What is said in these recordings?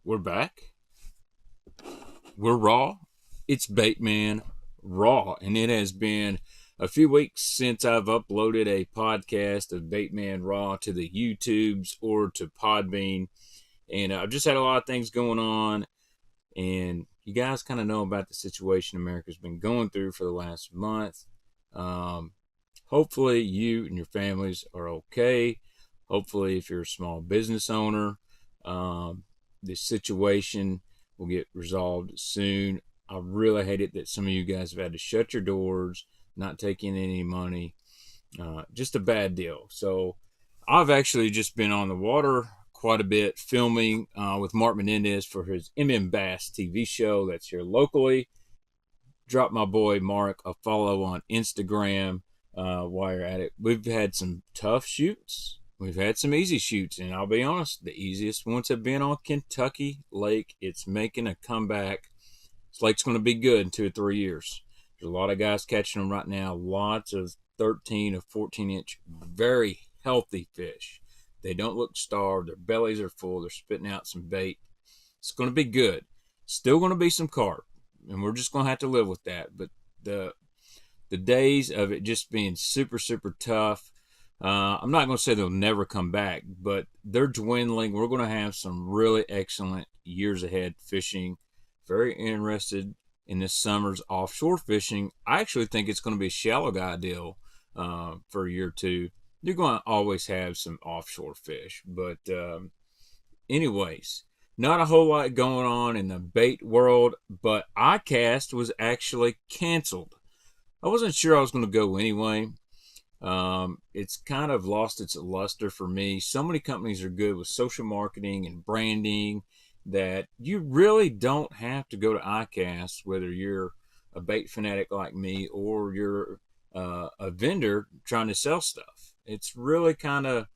We're back. We're raw. It's Baitman Raw, and it has been a few weeks since I've uploaded a podcast of Baitman Raw to the YouTubes or to Podbean, and I've just had a lot of things going on, and you guys kind of know about the situation America's been going through for the last month. Hopefully you and your families are okay. Hopefully if you're a small business owner, this situation will get resolved soon. I really hate it that some of you guys have had to shut your doors, not take in any money. Just a bad deal. So I've actually just been on the water quite a bit filming with Mark Menendez for his Bass TV show that's here locally. Drop my boy Mark a follow on Instagram while you're at it. We've had some tough shoots. We've had some easy shoots, and I'll be honest, the easiest ones have been on Kentucky Lake. It's making a comeback. This lake's going to be good in 2 or 3 years. There's a lot of guys catching them right now. Lots of 13 or 14-inch, very healthy fish. They don't look starved. Their bellies are full. They're spitting out some bait. It's going to be good. Still going to be some carp, and we're just going to have to live with that. But the days of it just being super, super tough, I'm not going to say they'll never come back, but they're dwindling. We're going to have some really excellent years ahead fishing. Very interested in this summer's offshore fishing. I actually think it's going to be a shallow guy deal for a year or two. You're going to always have some offshore fish. But anyways, not a whole lot going on in the bait world, but iCast was actually canceled. I wasn't sure I was going to go anyway. It's kind of lost its luster for me. So many companies are good with social marketing and branding that you really don't have to go to iCast, whether you're a bait fanatic like me or you're a vendor trying to sell stuff. It's really kind of,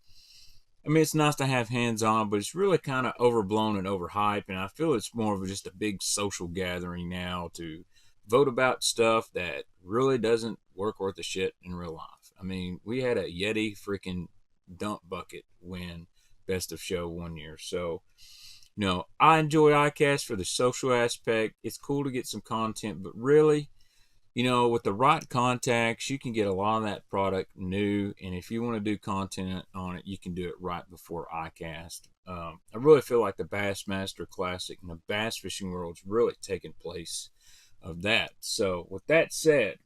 I mean, it's nice to have hands-on, but it's really kind of overblown and overhyped, and I feel it's more of just a big social gathering now to vote about stuff that really doesn't work worth a shit in real life. I mean, we had a Yeti freaking dump bucket win Best of Show one year. So, you know, I enjoy iCast for the social aspect. It's cool to get some content, but really, you know, with the right contacts, you can get a lot of that product new. And if you want to do content on it, you can do it right before iCast. I really feel like the Bassmaster Classic and the bass fishing world is really taking place of that. So with that said,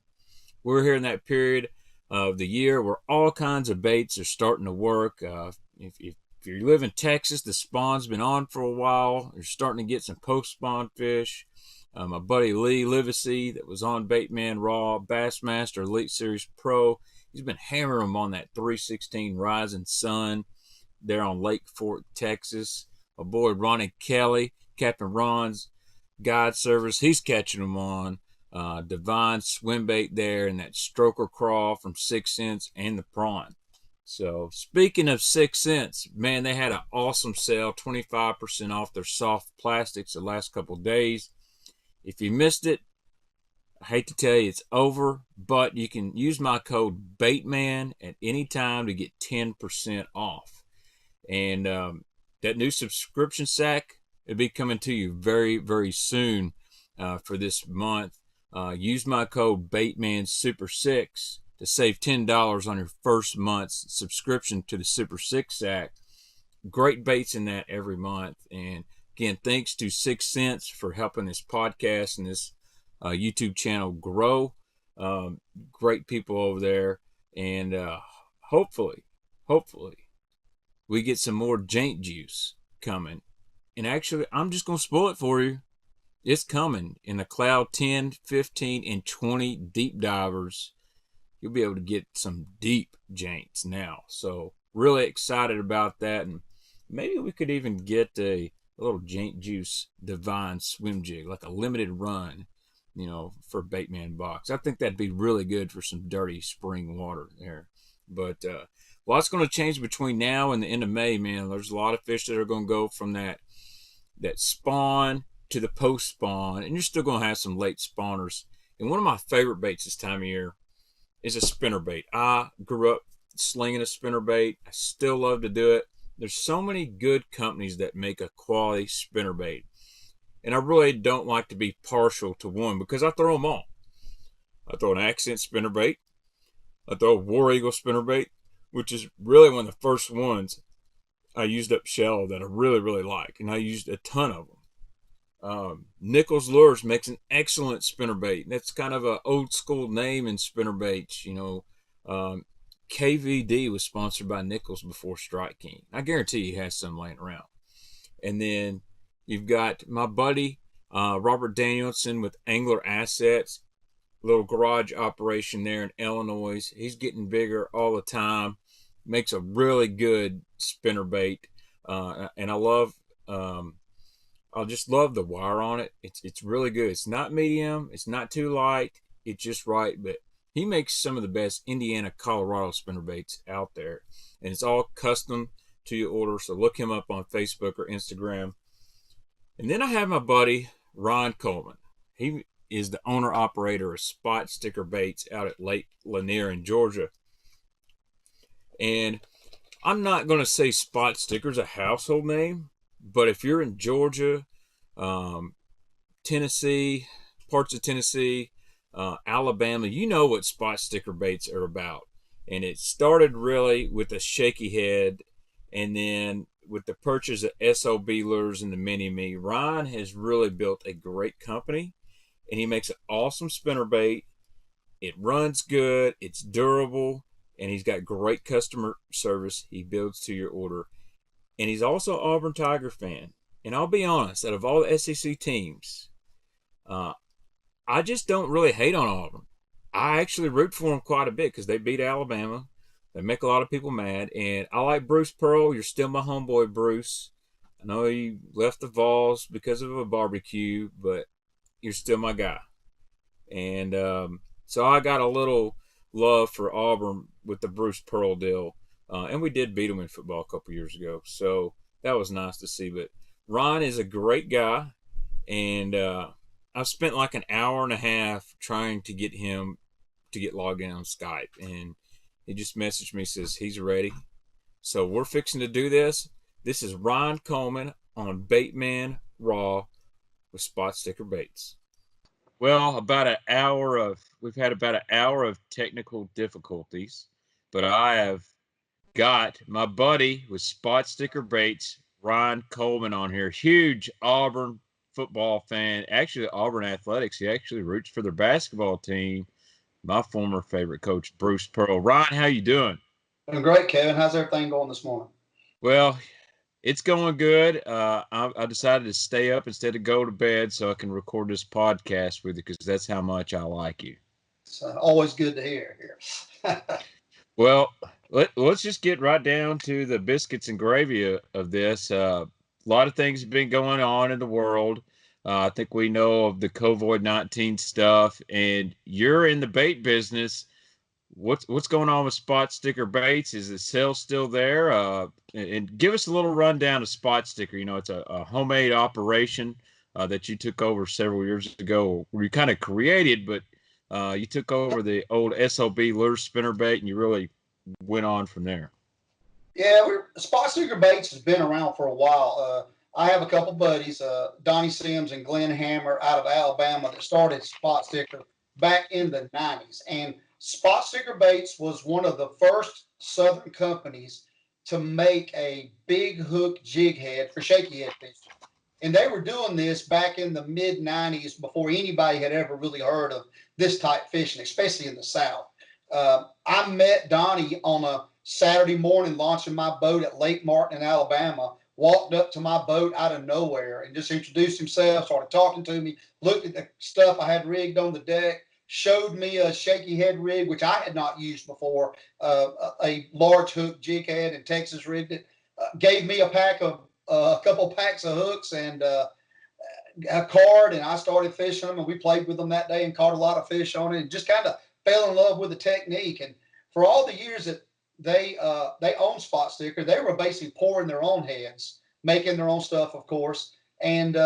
we're here in that period of the year where all kinds of baits are starting to work. If you live in Texas, the spawn's been on for a while. You're starting to get some post-spawn fish. My buddy Lee Livesey that was on Baitman Raw, Bassmaster Elite Series Pro, he's been hammering them on that 316 Rising Sun there on Lake Fork, Texas. My boy Ronnie Kelly, Captain Ron's guide service, he's catching them on Divine swim bait there and that stroker crawl from 6 Cents and the prawn. So speaking of 6 Cents, man, they had an awesome sale, 25% off their soft plastics the last couple days. If you missed it, I hate to tell you it's over, but you can use my code Baitman at any time to get 10% off. And that new subscription sack, it'll be coming to you very, very soon for this month. Use my code Baitman Super 6 to save $10 on your first month's subscription to the Super 6 sack. Great baits in that every month. And again, thanks to 6 Cents for helping this podcast and this YouTube channel grow. Great people over there. And hopefully, we get some more jank juice coming. And actually, I'm just going to spoil it for you. It's coming in the Cloud 10, 15, and 20 deep divers. You'll be able to get some deep janks now. So really excited about that. And maybe we could even get a little jank juice divine swim jig, like a limited run, you know, for Baitman box. I think that'd be really good for some dirty spring water there. But lots going to change between now and the end of May, man. There's a lot of fish that are going to go from that spawn to the post spawn, and you're still going to have some late spawners. And one of my favorite baits this time of year is a spinnerbait. I grew up slinging a spinnerbait. I still love to do it. there's so many good companies that make a quality spinnerbait. And I really don't like to be partial to one because I throw them all. I throw an accent spinnerbait. I throw a War Eagle spinnerbait, which is really one of the first ones I used up shell that I really, really like. And I used a ton of them. Nichols Lures makes an excellent spinnerbait. That's kind of an old school name in spinnerbaits. KVD was sponsored by Nichols before Strike King. I guarantee he has some laying around. And then you've got my buddy Robert Danielson with Angler Assets, little garage operation there in Illinois. He's getting bigger all the time. Makes a really good spinnerbait, and I just love the wire on it. It's really good. It's not medium. It's not too light. It's just right. But he makes some of the best Indiana, Colorado spinnerbaits out there, and it's all custom to your order. So look him up on Facebook or Instagram. And then I have my buddy Ron Coleman. He is the owner operator of SpotSticker Baits out at Lake Lanier in Georgia. And I'm not going to say Spot Sticker's a household name, but if you're in Georgia, Tennessee, parts of Tennessee, Alabama, you know what Spot Sticker Baits are about. And it started really with a shaky head, and then with the purchase of SOB lures and the Mini Me, Ryan has really built a great company, and he makes an awesome spinnerbait. It runs good, it's durable, and he's got great customer service. He builds to your order. And he's also an Auburn Tiger fan. And I'll be honest, out of all the SEC teams, I just don't really hate on Auburn. I actually root for them quite a bit because they beat Alabama. They make a lot of people mad. And I like Bruce Pearl. You're still my homeboy, Bruce. I know you left the Vols because of a barbecue, but you're still my guy. And so I got a little love for Auburn with the Bruce Pearl deal. And we did beat them in football a couple years ago. So that was nice to see. But Ron is a great guy. And I've spent like an hour and a half trying to get him to get logged in on Skype. And he just messaged me, says he's ready. So we're fixing to do this. This is Ron Coleman on Baitman Raw with SpotSticker Baits. Well, we've had about an hour of technical difficulties, but I have got my buddy with SpotSticker Baits, Ron Coleman, on here. Huge Auburn football fan. Actually, Auburn Athletics. He actually roots for their basketball team. My former favorite coach, Bruce Pearl. Ron, how you doing? Doing great, Kevin. How's everything going this morning? Well, it's going good. I decided to stay up instead of go to bed so I can record this podcast with you because that's how much I like you. It's always good to hear here. Well, let's just get right down to the biscuits and gravy of this. A lot of things have been going on in the world. I think we know of the COVID-19 stuff, and you're in the bait business. What's going on with SpotSticker Baits? Is the sale still there? And give us a little rundown of SpotSticker. You know, it's a homemade operation that you took over several years ago. Where you kind of created, but you took over the old SOB lure spinnerbait, and you really went on from there. Yeah, SpotSticker Baits has been around for a while. I have a couple buddies, Donnie Sims and Glenn Hammer out of Alabama, that started SpotSticker back in the 90s. And SpotSticker Baits was one of the first Southern companies to make a big hook jig head for shaky head fishing. And they were doing this back in the mid 90s before anybody had ever really heard of this type fishing, especially in the South. I met Donnie on a Saturday morning launching my boat at Lake Martin in Alabama, walked up to my boat out of nowhere and just introduced himself, started talking to me, looked at the stuff I had rigged on the deck, showed me a shaky head rig, which I had not used before, a large hook jig head in Texas rigged it, gave me a couple packs of hooks and a card, and I started fishing them, and we played with them that day and caught a lot of fish on it and just kind of fell in love with the technique. And for all the years that they owned SpotSticker, they were basically pouring their own heads, making their own stuff, of course, and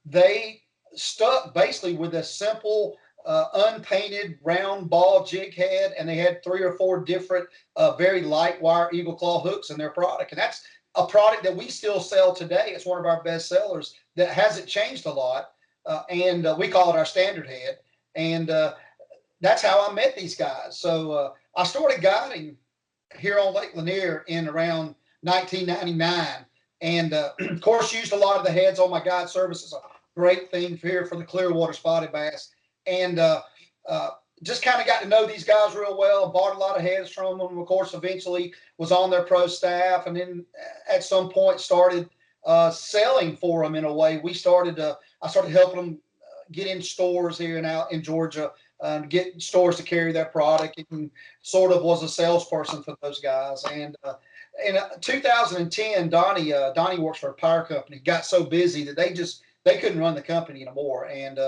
they stuck basically with a simple unpainted round ball jig head, and they had 3 or 4 different very light wire eagle claw hooks in their product, and a product that we still sell today. It's one of our best sellers that hasn't changed a lot. And we call it our standard head. And that's how I met these guys. So I started guiding here on Lake Lanier in around 1999. And of course, used a lot of the heads on my guide service. It's a great thing here for the Clearwater spotted bass. And just kind of got to know these guys real well, bought a lot of heads from them. Of course, eventually was on their pro staff, and then at some point started selling for them in a way. I started helping them get in stores here and out in Georgia, get stores to carry their product, and sort of was a salesperson for those guys. And in 2010, Donnie works for a power company, got so busy that they couldn't run the company anymore. And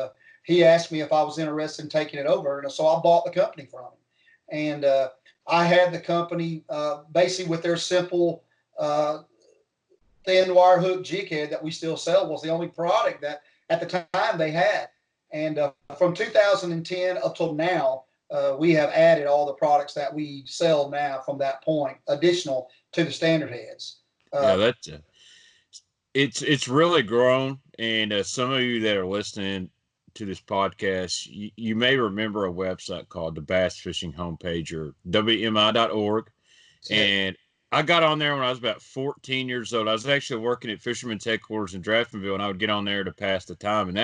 he asked me if I was interested in taking it over. And so I bought the company from him. And I had the company basically with their simple thin wire hook jig head that we still sell was the only product that at the time they had. And from 2010 up till now, we have added all the products that we sell now from that point, additional to the standard heads. Yeah, it's really grown. And some of you that are listening to this podcast, you may remember a website called the Bass Fishing Homepage, or WMI.org. And I got on there when I was about 14 years old. I was actually working at Fisherman's Headquarters in Draftonville, and I would get on there to pass the time. And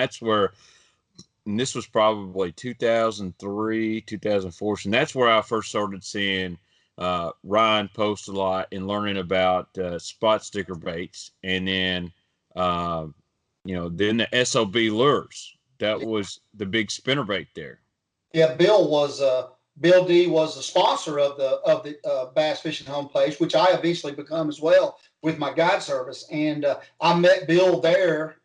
this was probably 2003, 2004. And that's where I first started seeing Ryan post a lot and learning about SpotSticker Baits. And then, then the SOB lures. That was the big spinnerbait there. Yeah, Bill D was the sponsor of the Bass Fishing Homepage, which I eventually become as well with my guide service. And I met Bill there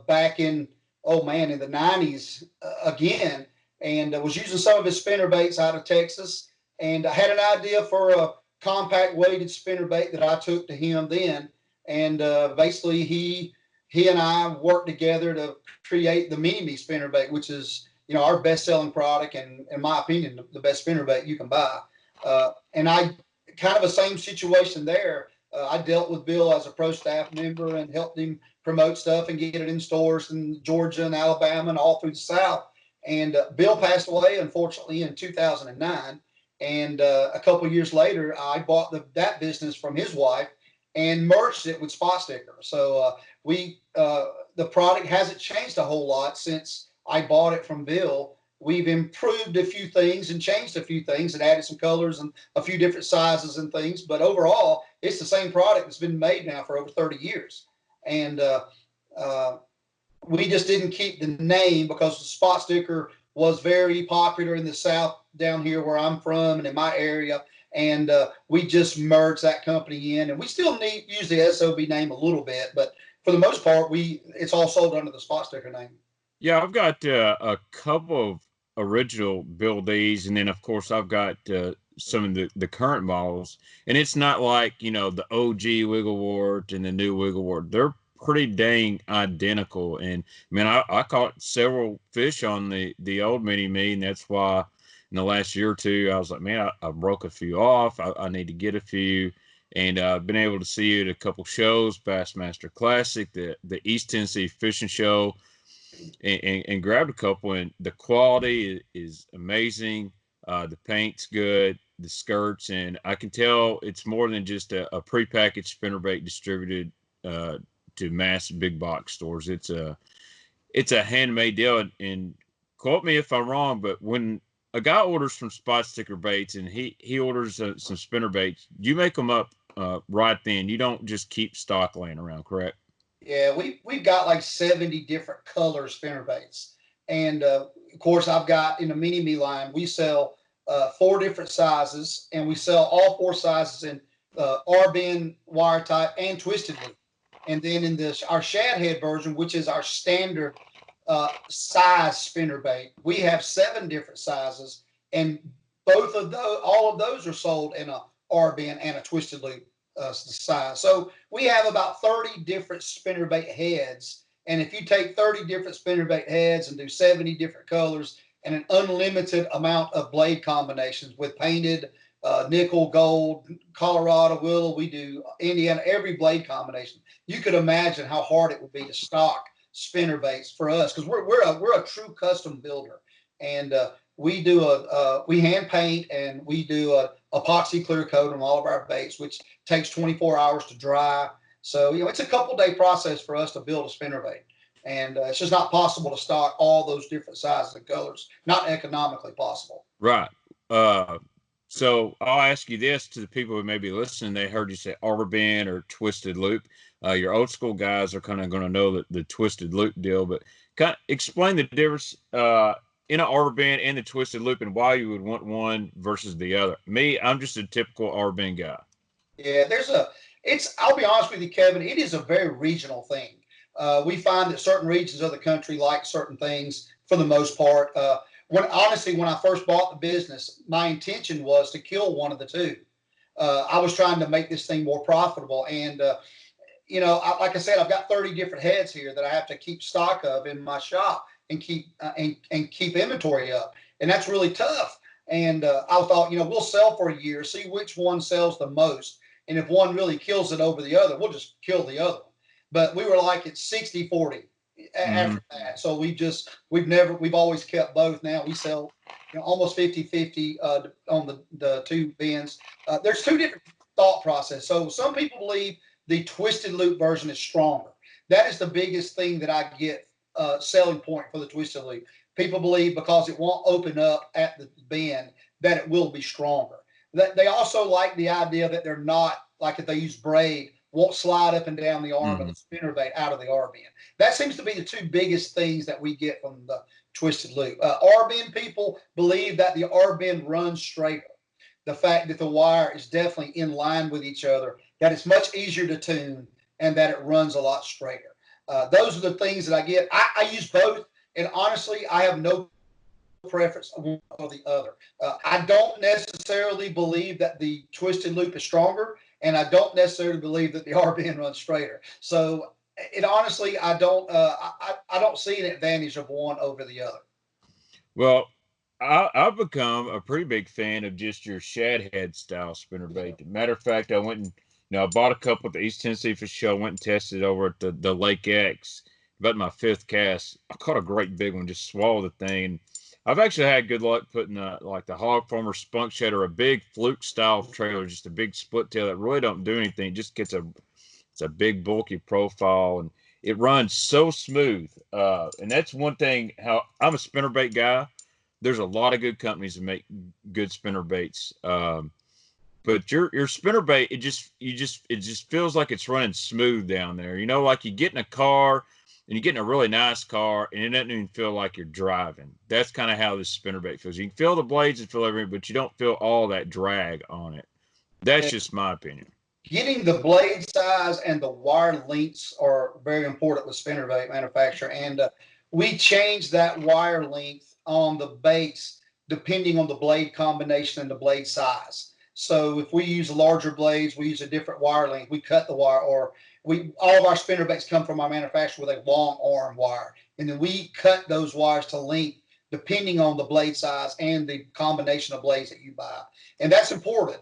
back in the 90s again, and was using some of his spinnerbaits out of Texas. And I had an idea for a compact weighted spinnerbait that I took to him then. And basically he and I worked together to create the Mini Me Spinnerbait, which is, our best-selling product, and in my opinion, the best spinnerbait you can buy. And I kind of the same situation there. I dealt with Bill as a pro staff member and helped him promote stuff and get it in stores in Georgia and Alabama and all through the South. And Bill passed away, unfortunately, in 2009. And a couple of years later, I bought that business from his wife and merged it with SpotSticker. So the product hasn't changed a whole lot since I bought it from Bill. We've improved a few things and changed a few things and added some colors and a few different sizes and things. But overall, it's the same product that's been made now for over 30 years. And we just didn't keep the name because the SpotSticker was very popular in the South down here where I'm from and in my area. And we just merged that company in. And we still use the SOB name a little bit. But for the most part, it's all sold under the SpotSticker name. Yeah, I've got a couple of original Bill D's, and then of course I've got some of the current models, and it's not like the OG Wigglewort and the new Wigglewort. They're pretty dang identical, and man, I caught several fish on the old Mini Me, and that's why in the last year or two I was like, man, I broke a few off. I need to get a few. And I've been able to see you at a couple shows, Bassmaster Classic, the East Tennessee Fishing Show, and grabbed a couple. And the quality is amazing. The paint's good, the skirts, and I can tell it's more than just a prepackaged spinnerbait distributed to mass big box stores. It's a handmade deal. And quote me if I'm wrong, but when a guy orders from SpotSticker Baits and he orders some spinnerbaits, you make them up right then. You don't just keep stock laying around, correct? Yeah, we've got like 70 different color spinnerbaits. And of course, I've got in the Mini Me line, we sell 4 different sizes, and we sell all 4 sizes in R-bend, wire type, and twisted loop. And then in our shad head version, which is our standard size spinnerbait, we have 7 different sizes, and all of those are sold in a R-bend and a twisted loop size. So we have about 30 different spinnerbait heads. And if you take 30 different spinnerbait heads and do 70 different colors and an unlimited amount of blade combinations with painted, nickel, gold, Colorado, willow. We do Indiana, every blade combination. You could imagine how hard it would be to stock spinner baits for us, because we're a true custom builder, and we hand paint, and we do a epoxy clear coat on all of our baits, which takes 24 hours to dry. So it's a couple day process for us to build a spinner bait, and it's just not possible to stock all those different sizes and colors. Not economically possible. Right. So I'll ask you this to the people who may be listening. They heard you say arbor band or twisted loop. Your old school guys are kind of going to know the twisted loop deal, but kind of explain the difference in an arbor band and the twisted loop and why you would want one versus the other. Me, I'm just a typical arbor band guy. Yeah, I'll be honest with you, Kevin, it is a very regional thing. We find that certain regions of the country like certain things for the most part. When I first bought the business, my intention was to kill one of the two. I was trying to make this thing more profitable. And, like I said, I've got 30 different heads here that I have to keep stock of in my shop and keep inventory up. And that's really tough. And I thought, we'll sell for a year, see which one sells the most. And if one really kills it over the other, we'll just kill the other one. But we were like at 60-40 after that. So we've always kept both. Now we sell almost 50-50 on the two bins. There's two different thought process. So some people believe the twisted loop version is stronger. That is the biggest thing that I get selling point for the twisted loop. People believe because it won't open up at the bend that it will be stronger. They also like the idea that they're not, like if they use braid, won't slide up and down the arm of the spinnerbait out of the arbor bend. That seems to be the two biggest things that we get from the twisted loop. Arbor bend people believe that the arbor bend runs straighter. The fact that the wire is definitely in line with each other, that it's much easier to tune, and that it runs a lot straighter. Those are the things that I get. I use both, and honestly, I have no preference one or the other. I don't necessarily believe that the twisted loop is stronger, and I don't necessarily believe that the RBN runs straighter. So, honestly, I don't see an advantage of one over the other. Well, I've become a pretty big fan of just your shad head style spinnerbait. Yeah. Matter of fact, I went and I bought a couple at the East Tennessee Fish Show. Went and tested over at the Lake X. About my fifth cast, I caught a great big one. Just swallowed the thing. I've actually had good luck putting like the Hog Farmer Spunk Shed or a big fluke style trailer, just a big split tail that really don't do anything. It just gets it's a big bulky profile, and it runs so smooth. And that's one thing. How I'm a spinnerbait guy. There's a lot of good companies that make good spinnerbaits. But your spinnerbait, it just feels like it's running smooth down there. Like you get in a car and you get in a really nice car and it doesn't even feel like you're driving. That's kind of how this spinnerbait feels. You can feel the blades and feel everything, but you don't feel all that drag on it. That's just my opinion. Getting the blade size and the wire lengths are very important with spinnerbait manufacturer. And we change that wire length on the baits depending on the blade combination and the blade size. So if we use larger blades, we use a different wire length. We cut the wire, or all of our spinnerbaits come from our manufacturer with a long arm wire, and then we cut those wires to length depending on the blade size and the combination of blades that you buy. And that's important.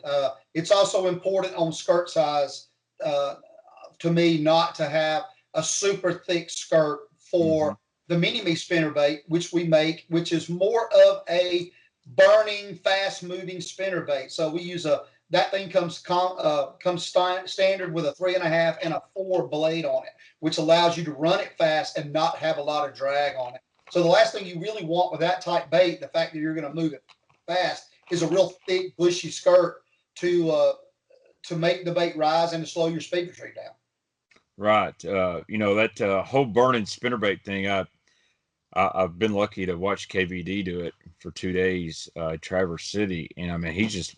It's also important on skirt size, to me, not to have a super thick skirt for the Mini Me Spinnerbait, which we make, which is more of a burning, fast-moving spinnerbait. So we use that thing comes standard with a 3.5 and a 4 blade on it, which allows you to run it fast and not have a lot of drag on it. So the last thing you really want with that type bait, the fact that you're going to move it fast, is a real thick, bushy skirt to make the bait rise and to slow your speed retreat down. Right. That whole burning spinnerbait thing, I've been lucky to watch KVD do it for 2 days at Traverse City, and I mean he's just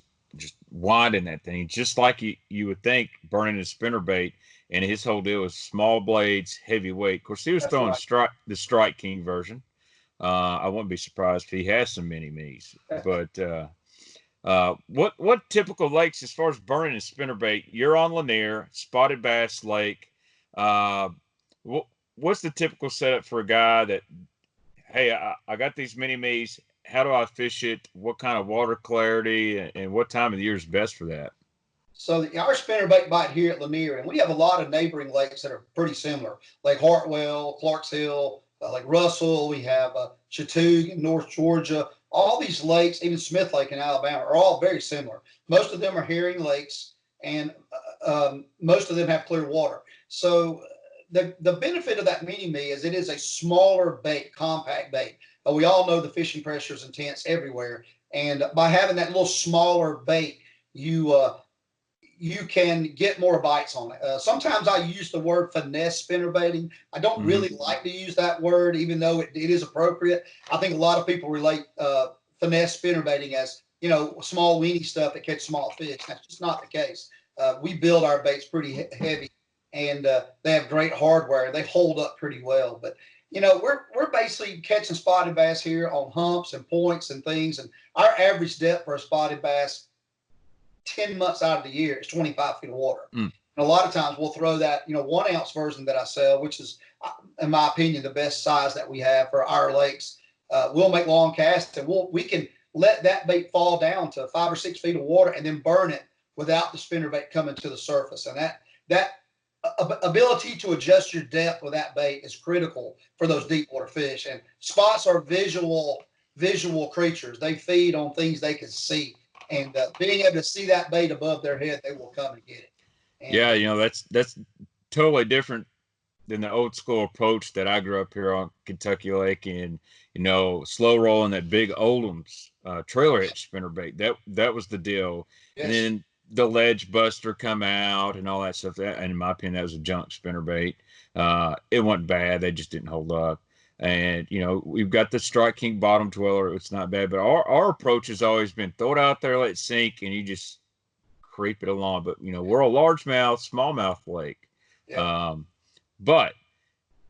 winding that thing just like you would think burning a spinnerbait, and his whole deal is small blades, heavy weight. Of course, he was throwing the Strike King version. I wouldn't be surprised if he has some mini me's. But what typical lakes as far as burning a spinnerbait? You're on Lanier, Spotted Bass Lake. What's the typical setup for a guy that, hey, I got these mini me's. How do I fish it? What kind of water clarity and what time of the year is best for that? So our spinnerbait bite here at Lanier, and we have a lot of neighboring lakes that are pretty similar, like Hartwell, Clarks Hill, like Russell. We have Chattooga in North Georgia. All these lakes, even Smith Lake in Alabama, are all very similar. Most of them are herring lakes, and most of them have clear water. So the benefit of that Mini Me is it is a smaller bait, compact bait. We all know the fishing pressure is intense everywhere, and by having that little smaller bait, you you can get more bites on it. Sometimes I use the word finesse spinnerbaiting. I don't Mm-hmm. really like to use that word, even though it is appropriate. I think a lot of people relate finesse spinnerbaiting as, you know, small weenie stuff that catch small fish. That's just not the case. We build our baits pretty heavy, and they have great hardware. They hold up pretty well. But you know, we're basically catching spotted bass here on humps and points and things. And our average depth for a spotted bass 10 months out of the year is 25 feet of water. Mm. And a lot of times we'll throw that, you know, 1 ounce version that I sell, which is, in my opinion, the best size that we have for our lakes. We'll make long casts, and we can let that bait fall down to 5 or 6 feet of water and then burn it without the spinnerbait coming to the surface. And that ability to adjust your depth with that bait is critical for those deep water fish. And spots are visual creatures. They feed on things they can see, and being able to see that bait above their head, they will come and get it. And Yeah, you know, that's totally different than the old school approach that I grew up here on Kentucky Lake, and you know, slow rolling that big Oldham's trailer hitch spinnerbait. That was the deal. And yes, then the ledge buster come out and all that stuff. That, and in my opinion, that was a junk spinnerbait. It wasn't bad. They just didn't hold up. And you know, we've got the Strike King bottom dweller. It's not bad, but our approach has always been throw it out there, let it sink, and you just creep it along. But you know, we're a largemouth, smallmouth lake. yeah, Um, but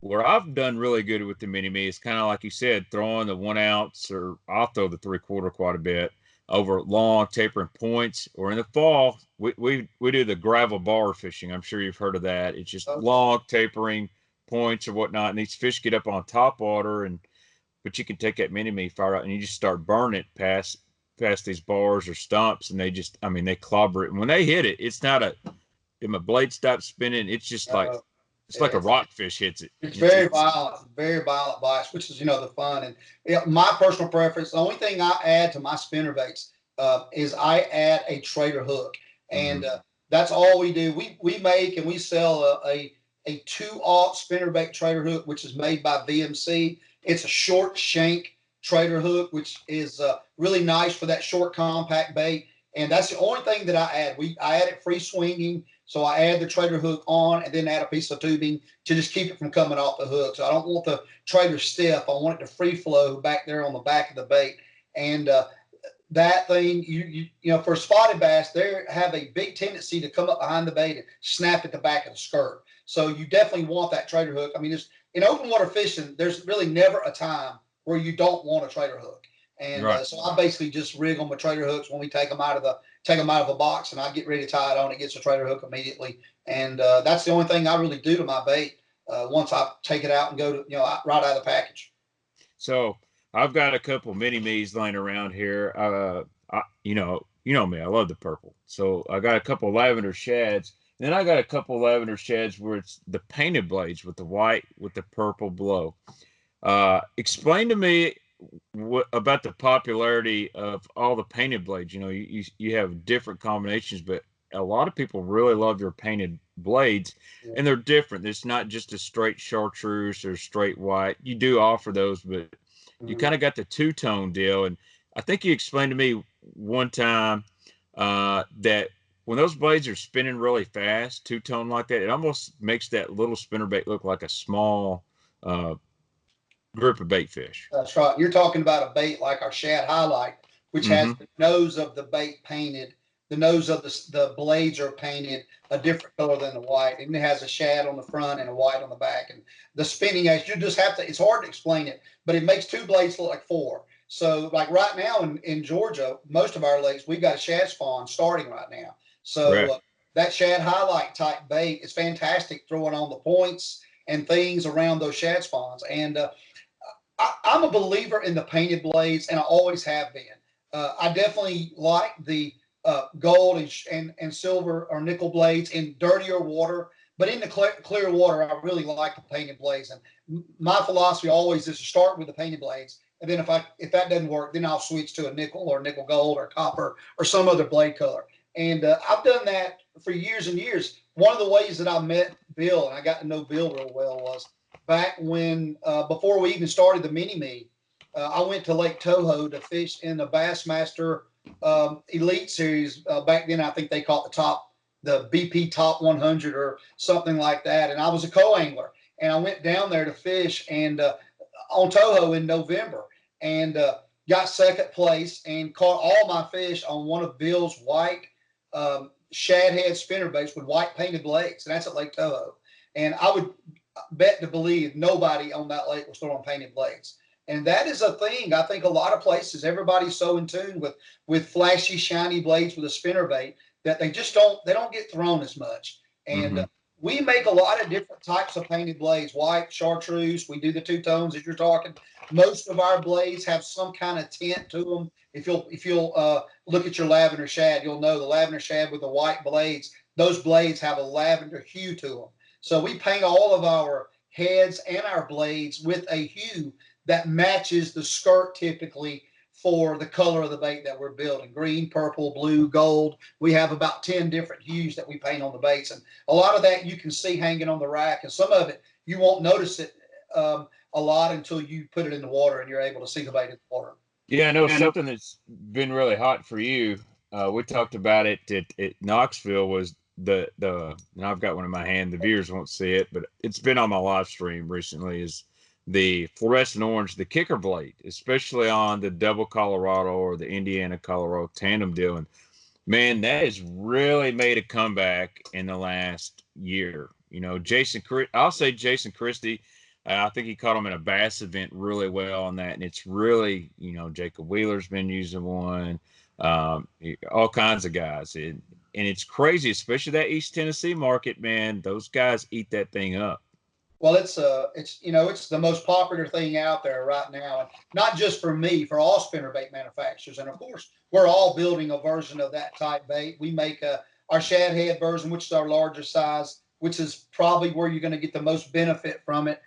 where I've done really good with the Mini Me is kind of like you said, throwing the 1 ounce, or I'll throw the 3/4 quite a bit over long tapering points. Or in the fall, we do the gravel bar fishing. I'm sure you've heard of that. It's just okay, long tapering points or whatnot, and these fish get up on top water, and but you can take that Mini Me, fire out, and you just start burning it past these bars or stumps, and they just, I mean, they clobber it. And when they hit it, it's not a, if my blade stops spinning, it's just like, uh, it's yeah, like a rockfish hits it. it's It's very violent bites, which is, you know, the fun. And my personal preference, the only thing I add to my spinner baits is I add a trader hook, mm-hmm. and that's all we do. We make and we sell a 2/0 spinner bait trader hook, which is made by VMC. It's a short shank trader hook, which is really nice for that short compact bait. And that's the only thing that I add. I add it free swinging, so I add the trader hook on and then add a piece of tubing to just keep it from coming off the hook. So I don't want the trader stiff. I want it to free flow back there on the back of the bait. And that thing, you know, for spotted bass, they have a big tendency to come up behind the bait and snap at the back of the skirt. So you definitely want that trader hook. I mean, it's, in open water fishing, there's really never a time where you don't want a trader hook. And Right. so I basically just rig them with trader hooks when we take them out of the box, and I get ready to tie it on. It gets a trader hook immediately, and that's the only thing I really do to my bait once I take it out and go to, you know, right out of the package. So I've got a couple Mini Me's laying around here. You know me, I love the purple. So I got a couple lavender shads. And then I got a couple lavender shads where it's the painted blades with the white with the purple blow. Explain to me what about the popularity of all the painted blades. You know, you have different combinations, but a lot of people really love your painted blades, Yeah. and they're different. It's not just a straight chartreuse or straight white. You do offer those, but you Mhm. kind of got the two-tone deal. And I think you explained to me one time that when those blades are spinning really fast, two-tone like that, it almost makes that little spinnerbait look like a small uh, group of bait fish. That's right. You're talking about a bait like our shad highlight, which Mm-hmm. has the nose of the bait painted. The nose of the blades are painted a different color than the white, and it has a shad on the front and a white on the back. And the spinning action, you just have to. It's hard to explain it, but it makes two blades look like four. So, like right now in Georgia, most of our lakes we've got a shad spawn starting right now. So Correct. that shad highlight type bait is fantastic throwing on the points and things around those shad spawns. And I'm a believer in the painted blades, and I always have been. I definitely like the gold and silver or nickel blades in dirtier water, but in the clear water, I really like the painted blades. And my philosophy always is to start with the painted blades, and then if that doesn't work, then I'll switch to a nickel or nickel gold or copper or some other blade color. And I've done that for years and years. One of the ways that I met Bill and I got to know Bill real well was back when before we even started the Mini Me. I went to Lake Toho to fish in the Bassmaster Elite Series. Back then, I think they called the BP Top 100 or something like that. And I was a co-angler, and I went down there to fish and on Toho in November, and got second place and caught all my fish on one of Bill's white shad head spinner baits with white painted blades, and that's at Lake Toho. And I would bet to believe nobody on that lake was throwing painted blades. And that is a thing. I think a lot of places, everybody's so in tune with flashy, shiny blades with a spinner bait that they don't get thrown as much. And we make a lot of different types of painted blades, white, chartreuse. We do the two tones as you're talking. Most of our blades have some kind of tint to them. If you'll look at your lavender shad, you'll know the lavender shad with the white blades. Those blades have a lavender hue to them. So we paint all of our heads and our blades with a hue that matches the skirt typically for the color of the bait that we're building. Green, purple, blue, gold. We have about 10 different hues that we paint on the baits. And a lot of that you can see hanging on the rack. And some of it, you won't notice it a lot until you put it in the water and you're able to see the bait in the water. Yeah, I know something that's been really hot for you. We talked about it at Knoxville was and I've got one in my hand. The viewers won't see it, but it's been on my live stream recently. Is the fluorescent orange, the kicker blade, especially on the double Colorado or the Indiana Colorado tandem deal. And man, that has really made a comeback in the last year. You know, I'll say Jason Christie. I think he caught him in a bass event really well on that. And it's really, you know, Jacob Wheeler's been using one, all kinds of guys. And it's crazy, especially that East Tennessee market, man. Those guys eat that thing up. Well, it's it's the most popular thing out there right now, and not just for me, for all spinnerbait manufacturers. And of course, we're all building a version of that type bait. We make our shad head version, which is our larger size, which is probably where you're going to get the most benefit from it.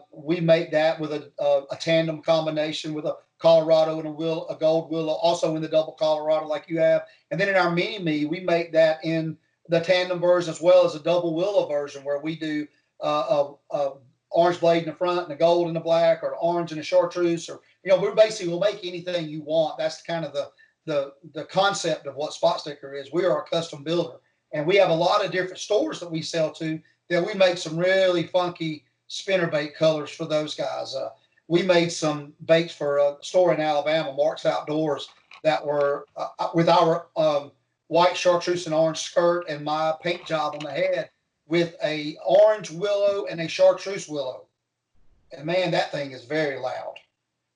We make that with a tandem combination with a Colorado and a gold willow, also in the double Colorado like you have. And then in our Mini Me, we make that in the tandem version as well as a double willow version where we do a orange blade in the front and a gold in the black, or orange and a chartreuse, or we'll make anything you want. That's kind of the concept of what SpotSticker is. We are a custom builder, and we have a lot of different stores that we sell to that we make some really funky spinnerbait colors for those guys. We made some baits for a store in Alabama, Mark's Outdoors, that were with our white chartreuse and orange skirt and my paint job on the head, with a orange willow and a chartreuse willow. And man, that thing is very loud.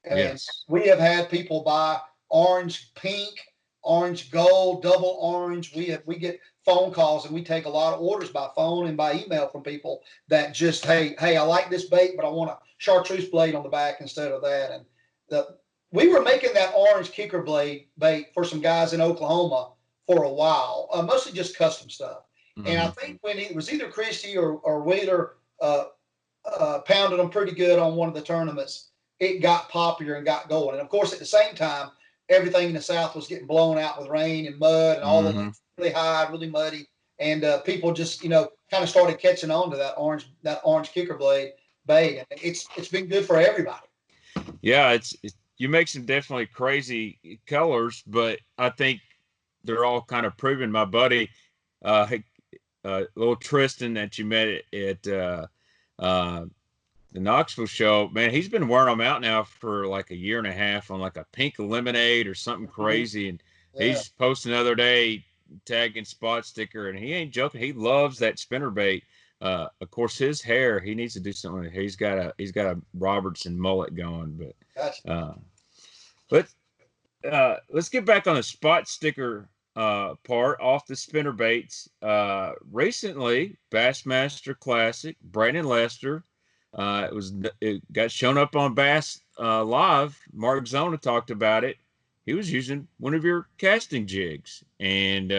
And yes, we have had people buy orange pink, orange gold, double orange. We get phone calls, and we take a lot of orders by phone and by email from people that just, hey, I like this bait, but I want a chartreuse blade on the back instead of that. And we were making that orange kicker blade bait for some guys in Oklahoma for a while, mostly just custom stuff. And I think when it was either Christie or Wheeler pounded them pretty good on one of the tournaments, it got popular and got going. And of course, at the same time, everything in the South was getting blown out with rain and mud, and all the lakes really high, really muddy. And people just, kind of started catching on to that orange kicker blade bait. And it's been good for everybody. Yeah, you make some definitely crazy colors, but I think they're all kind of proven. My buddy, little Tristan that you met at the Knoxville show, man, he's been wearing them out now for like a year and a half on like a pink lemonade or something crazy. And he's posting the other day tagging SpotSticker, and he ain't joking. He loves that spinnerbait. Of course, his hair, he needs to do something. He's got a Robertson mullet going, let's get back on the SpotSticker part off the spinner baits. Recently, Bassmaster Classic, Brandon Lester It got shown up on Bass Live. Mark Zona talked about it. He was using one of your casting jigs, and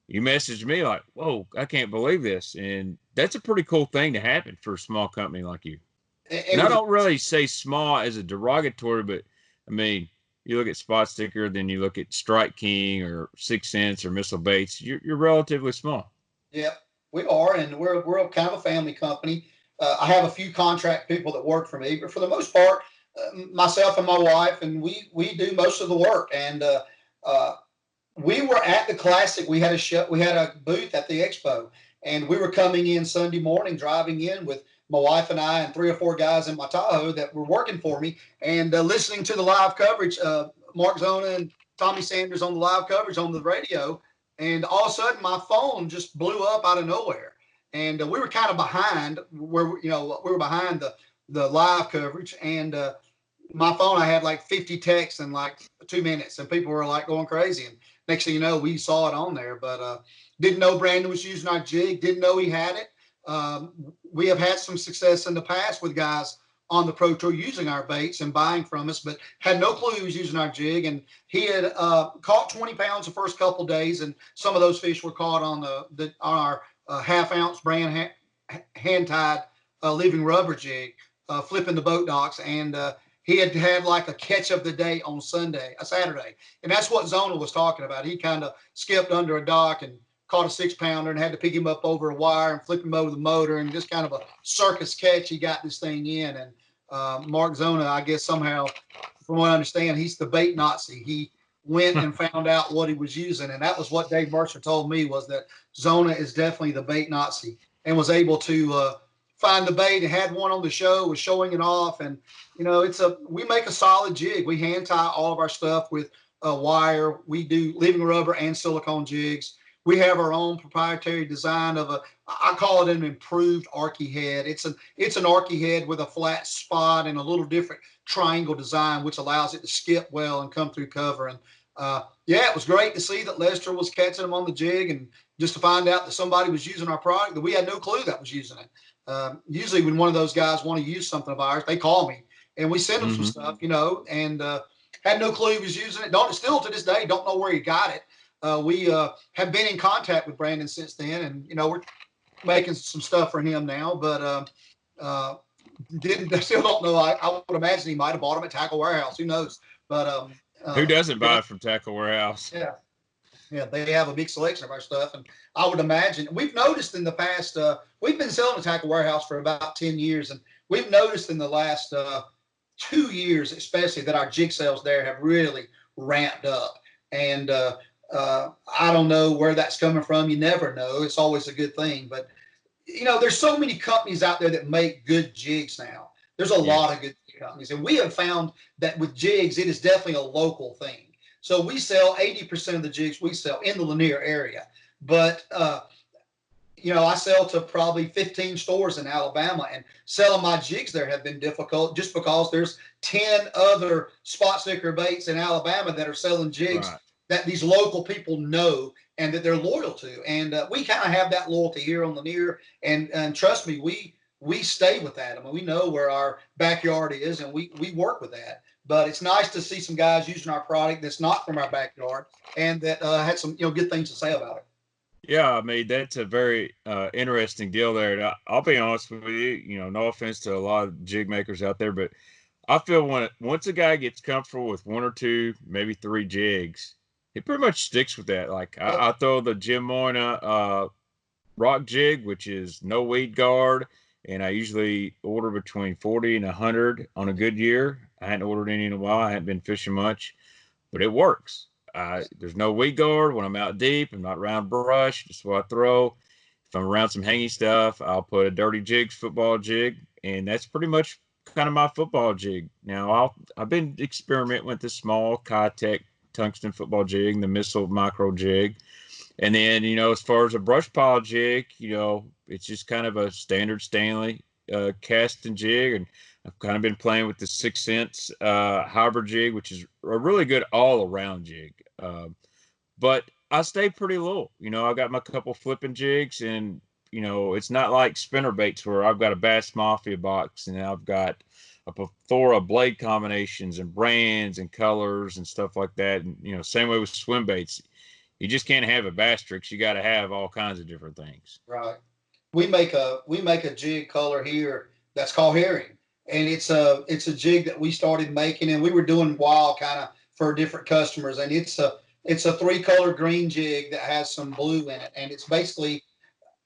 you messaged me like, "Whoa, I can't believe this!" And that's a pretty cool thing to happen for a small company like you. It And I was, don't really say small as a derogatory, but I mean, you look at Spot Sticker, then you look at Strike King or 6 Cents or Missile Baits. You're relatively small. yeah, we are, and we're a kind of a family company. I have a few contract people that work for me, but for the most part, myself and my wife, and we do most of the work. And uh, we were at the classic. We had a show. We had a booth at the expo, and we were coming in Sunday morning, driving in with my wife and I and 3 or 4 guys in my Tahoe that were working for me, and listening to the live coverage. Mark Zona and Tommy Sanders on the live coverage on the radio, and all of a sudden my phone just blew up out of nowhere, and we were kind of behind where we were behind the live coverage, and my phone, I had like 50 texts in like 2 minutes, and people were like going crazy. And next thing you know, we saw it on there, but didn't know Brandon was using our jig, didn't know he had it. We have had some success in the past with guys on the Pro Tour using our baits and buying from us, but had no clue he was using our jig. And he had caught 20 pounds the first couple of days, and some of those fish were caught on on our half-ounce brand hand-tied living rubber jig, flipping the boat docks. And he had like a catch of the day on Saturday. And that's what Zona was talking about. He kind of skipped under a dock and caught a 6 pounder and had to pick him up over a wire and flip him over the motor, and just kind of a circus catch. He got this thing in. And Mark Zona, I guess somehow, from what I understand, he's the bait Nazi. He went and found out what he was using. And that was what Dave Mercer told me, was that Zona is definitely the bait Nazi, and was able to find the bait and had one on the show, was showing it off. And we make a solid jig. We hand tie all of our stuff with wire. We do living rubber and silicone jigs. We have our own proprietary design of I call it an improved Arky head. It's an Arky head with a flat spot and a little different triangle design, which allows it to skip well and come through cover. And yeah, it was great to see that Lester was catching them on the jig, and just to find out that somebody was using our product that we had no clue that was using it. Usually when one of those guys want to use something of ours, they call me and we send them some stuff, and had no clue he was using it. Don't Still to this day, don't know where he got it. We have been in contact with Brandon since then, and we're making some stuff for him now. But still don't know. I would imagine he might have bought them at Tackle Warehouse. Who knows? But Who doesn't yeah, buy from Tackle Warehouse? yeah, yeah, they have a big selection of our stuff, and I would imagine we've noticed in the past. We've been selling at Tackle Warehouse for about 10 years, and we've noticed in the last 2 years, especially, that our jig sales there have really ramped up. And I don't know where that's coming from. You never know. It's always a good thing, but there's so many companies out there that make good jigs now. There's a lot Yes. of good companies, and we have found that with jigs, it is definitely a local thing. So we sell 80% of the jigs we sell in the Lanier area, but I sell to probably 15 stores in Alabama, and selling my jigs there have been difficult just because there's 10 other spot sticker baits in Alabama that are selling jigs Right. that these local people know and that they're loyal to. And we kind of have that loyalty here on Lanier, and trust me, we stay with that. I mean, we know where our backyard is, and we work with that. But it's nice to see some guys using our product that's not from our backyard, and that had some good things to say about it. Yeah, I mean, that's a very interesting deal there. And I'll be honest with you, no offense to a lot of jig makers out there, but I feel once a guy gets comfortable with one or two, maybe three jigs, he pretty much sticks with that. Like Yep. I throw the Jim Moyna rock jig, which is no weed guard, and I usually order between 40 and 100 on a good year. I hadn't ordered any in a while. I hadn't been fishing much, but it works. There's no weed guard when I'm out deep. I'm not around brush. Just what I throw. If I'm around some hangy stuff, I'll put a dirty jigs football jig, and that's pretty much kind of my football jig. Now I've been experimenting with the small Kitech tungsten football jig, the missile micro jig, and then as far as a brush pile jig, it's just kind of a standard Stanley cast and jig, and I've kind of been playing with the 6 cents hybrid jig, which is a really good all around jig. But I stay pretty low. I got my couple flipping jigs, and you know, it's not like spinner baits where I've got a Bass Mafia box and I've got a plethora of blade combinations and brands and colors and stuff like that. And, you know, same way with swim baits. You just can't have a bass tricks. You got to have all kinds of different things. Right. We make a jig color here that's called herring, and it's a jig that we started making, and we were doing wild kind of for different customers, and it's a three color green jig that has some blue in it, and it's basically,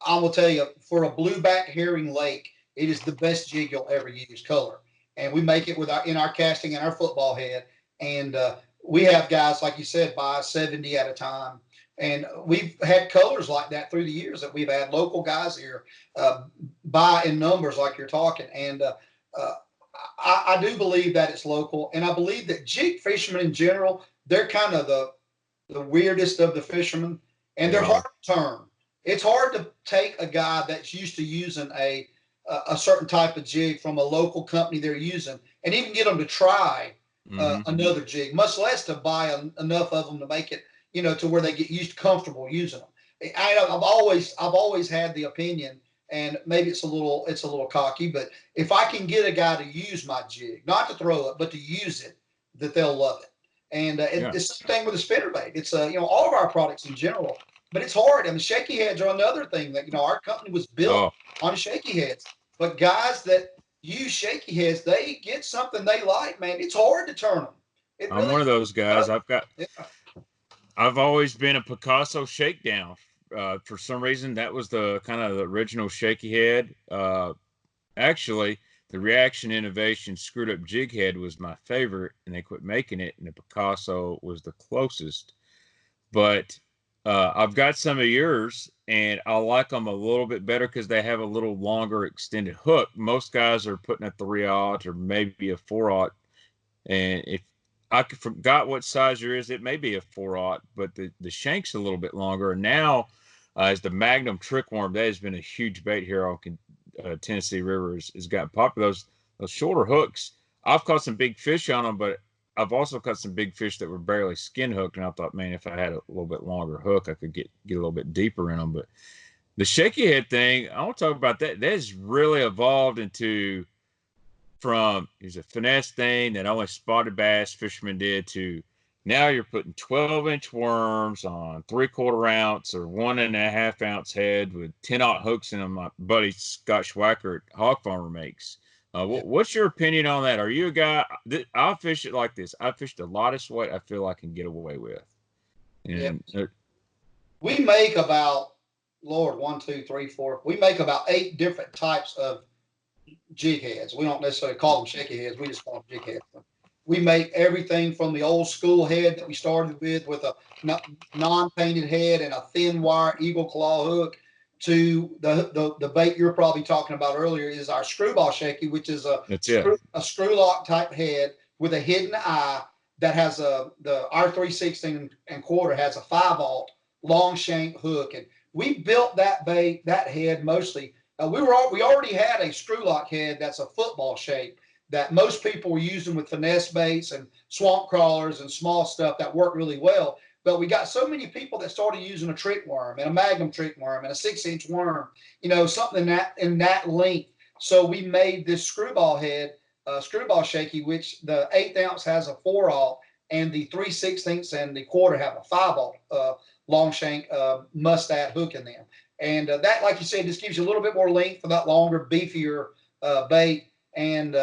I will tell you, for a blueback herring lake, it is the best jig you'll ever use color. And we make it with our casting and our football head. And we have guys, like you said, buy 70 at a time. And we've had colors like that through the years that we've had local guys here buy in numbers like you're talking. And uh, I do believe that it's local. And I believe that jig fishermen in general, they're kind of the weirdest of the fishermen. And They they're hard are. to turn. It's hard to take a guy that's used to using a certain type of jig from a local company they're using, and even get them to try Mm-hmm. another jig, much less to buy enough of them to make it, to where they get used comfortable using them. I've always had the opinion, and maybe it's a little cocky, but if I can get a guy to use my jig, not to throw it, but to use it, that they'll love it. And Yeah. it's the same thing with the spinnerbait. It's all of our products in general, but it's hard. I mean, shaky heads are another thing that our company was built Oh, on shaky heads. But guys that use shaky heads, they get something they like, man. It's hard to turn them. It I'm really one of those is. guys. Yeah. I've always been a Picasso shakedown. For some reason, that was the kind of the original shaky head. Actually, the Reaction Innovation screwed up jig head was my favorite, and they quit making it, and the Picasso was the closest. But I've got some of yours, and I like them a little bit better because they have a little longer extended hook. Most guys are putting a 3/0 or maybe a 4/0, and if I forgot what size yours is, it may be a 4/0, but the shank's a little bit longer. And now, as the Magnum trickworm, that has been a huge bait here on Tennessee River, has gotten popular. Those shorter hooks, I've caught some big fish on them, but I've also caught some big fish that were barely skin hooked. And I thought, man, if I had a little bit longer hook, I could get a little bit deeper in them. But the shaky head thing, I want to talk about that. That has really evolved into from here's a finesse thing that only spotted bass fishermen did to now you're putting 12-inch worms on 3/4 ounce or 1.5 ounce head with 10-aught hooks in them. My buddy Scott Schwacker at Hog Farmer makes. Yeah. What's your opinion on that? Are you a guy? I'll fish it like this. I fished the lightest weight I feel I can get away with, Yeah. and We make about, Lord, one, two, three, four. We make about 8 different types of jig heads. We don't necessarily call them shaky heads. We just call them jig heads. We make everything from the old school head that we started with a non-painted head and a thin wire eagle claw hook to the bait you're probably talking about earlier is our screwball shaky, which is a that's it. screw lock type head with a hidden eye that has the R 3/16 1/4 has a 5/0 long shank hook, and we built that head mostly. We already had a screw lock head that's a football shape that most people were using with finesse baits and swamp crawlers and small stuff that worked really well. But we got so many people that started using a trick worm and a magnum trick worm and a 6-inch worm, something in that length. So we made this screwball head, screwball shaky, which the 1/8 ounce has a 4/0 and the 3/16 and the 1/4 have a 5/0 long shank mustad hook in them. And that, like you said, just gives you a little bit more length for that longer, beefier bait. And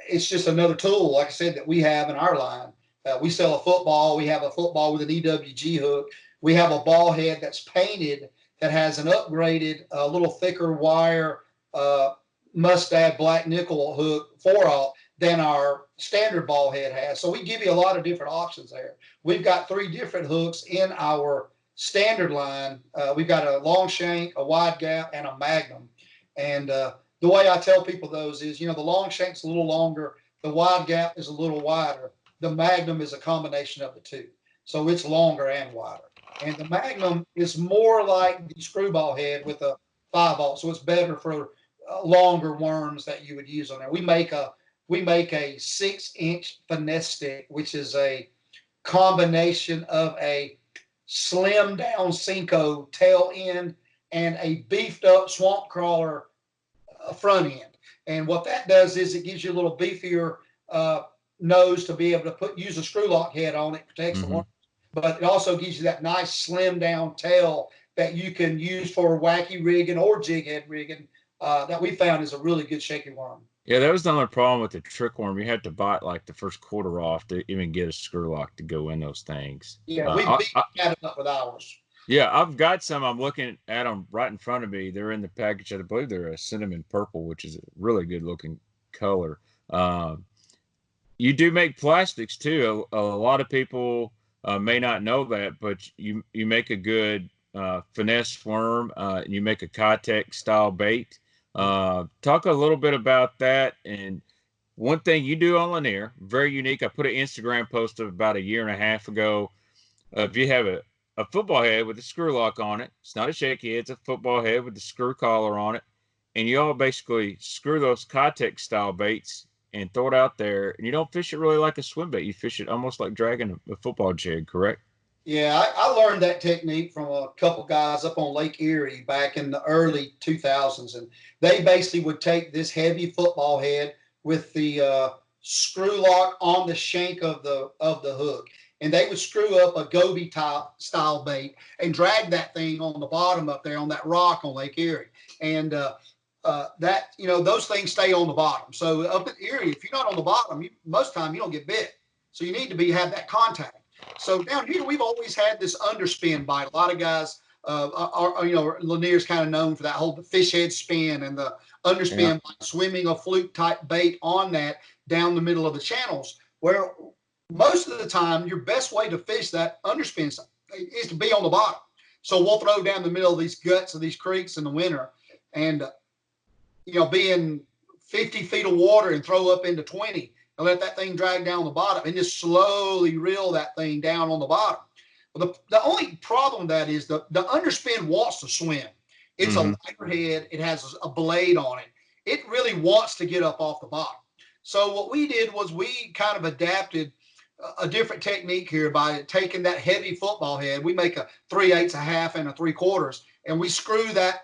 it's just another tool, like I said, that we have in our line. We sell a football. We have a football with an EWG hook. We have a ball head that's painted that has an upgraded, little thicker wire mustad black nickel hook 4/0 than our standard ball head has. So we give you a lot of different options there. We've got 3 different hooks in our standard line. We've got a long shank, a wide gap, and a magnum. And the way I tell people those is, the long shank's a little longer, the wide gap is a little wider. The magnum is a combination of the two, so it's longer and wider. And the magnum is more like the screwball head with a 5/0, so it's better for longer worms that you would use on there. We make a 6-inch finesse stick, which is a combination of a slim down Cinco tail end and a beefed up swamp crawler front end. And what that does is it gives you a little beefier nose to be able to use a screw lock head on it, protects the worm, but it also gives you that nice slim down tail that you can use for wacky rigging or jig head rigging. That we found is a really good shaky worm. Yeah, that was the only problem with the trick worm. You had to bite like the first quarter off to even get a screw lock to go in those things. Yeah, we beat that up with ours. Yeah, I've got some. I'm looking at them right in front of me. They're in the package. I believe they're a cinnamon purple, which is a really good looking color. Um, you do make plastics too. A lot of people may not know that, but you make a good finesse worm. You make a Kitech style bait. Talk a little bit about that. And one thing you do on Lanier, very unique. I put an Instagram post of about a year and a half ago. If you have a football head with a screw lock on it, it's not a shaky head, it's a football head with the screw collar on it, and you all basically screw those Kitech style baits and throw it out there, and you don't fish it really like a swim bait. You fish it almost like dragging a football jig, correct? Yeah, I learned that technique from a couple guys up on Lake Erie back in the early 2000s, and they basically would take this heavy football head with the screw lock on the shank of the hook, and they would screw up a goby style bait and drag that thing on the bottom up there on that rock on Lake Erie, and that those things stay on the bottom. So up at Erie, if you're not on the bottom, most time you don't get bit. So you need to have that contact. So down here, we've always had this underspin bite. A lot of guys, Lanier's kind of known for that whole fish head spin and the underspin bite, swimming a fluke type bait on that down the middle of the channels, where most of the time your best way to fish that underspin is to be on the bottom. So we'll throw down the middle of these guts of these creeks in the winter and, be in 50 feet of water and throw up into 20. And let that thing drag down the bottom and just slowly reel that thing down on the bottom. But the only problem with that is the underspin wants to swim. It's a lighter head. It has a blade on it. It really wants to get up off the bottom. So what we did was we kind of adapted a different technique here by taking that heavy football head. We make a 3/8, a half, and a 3/4, and we screw that,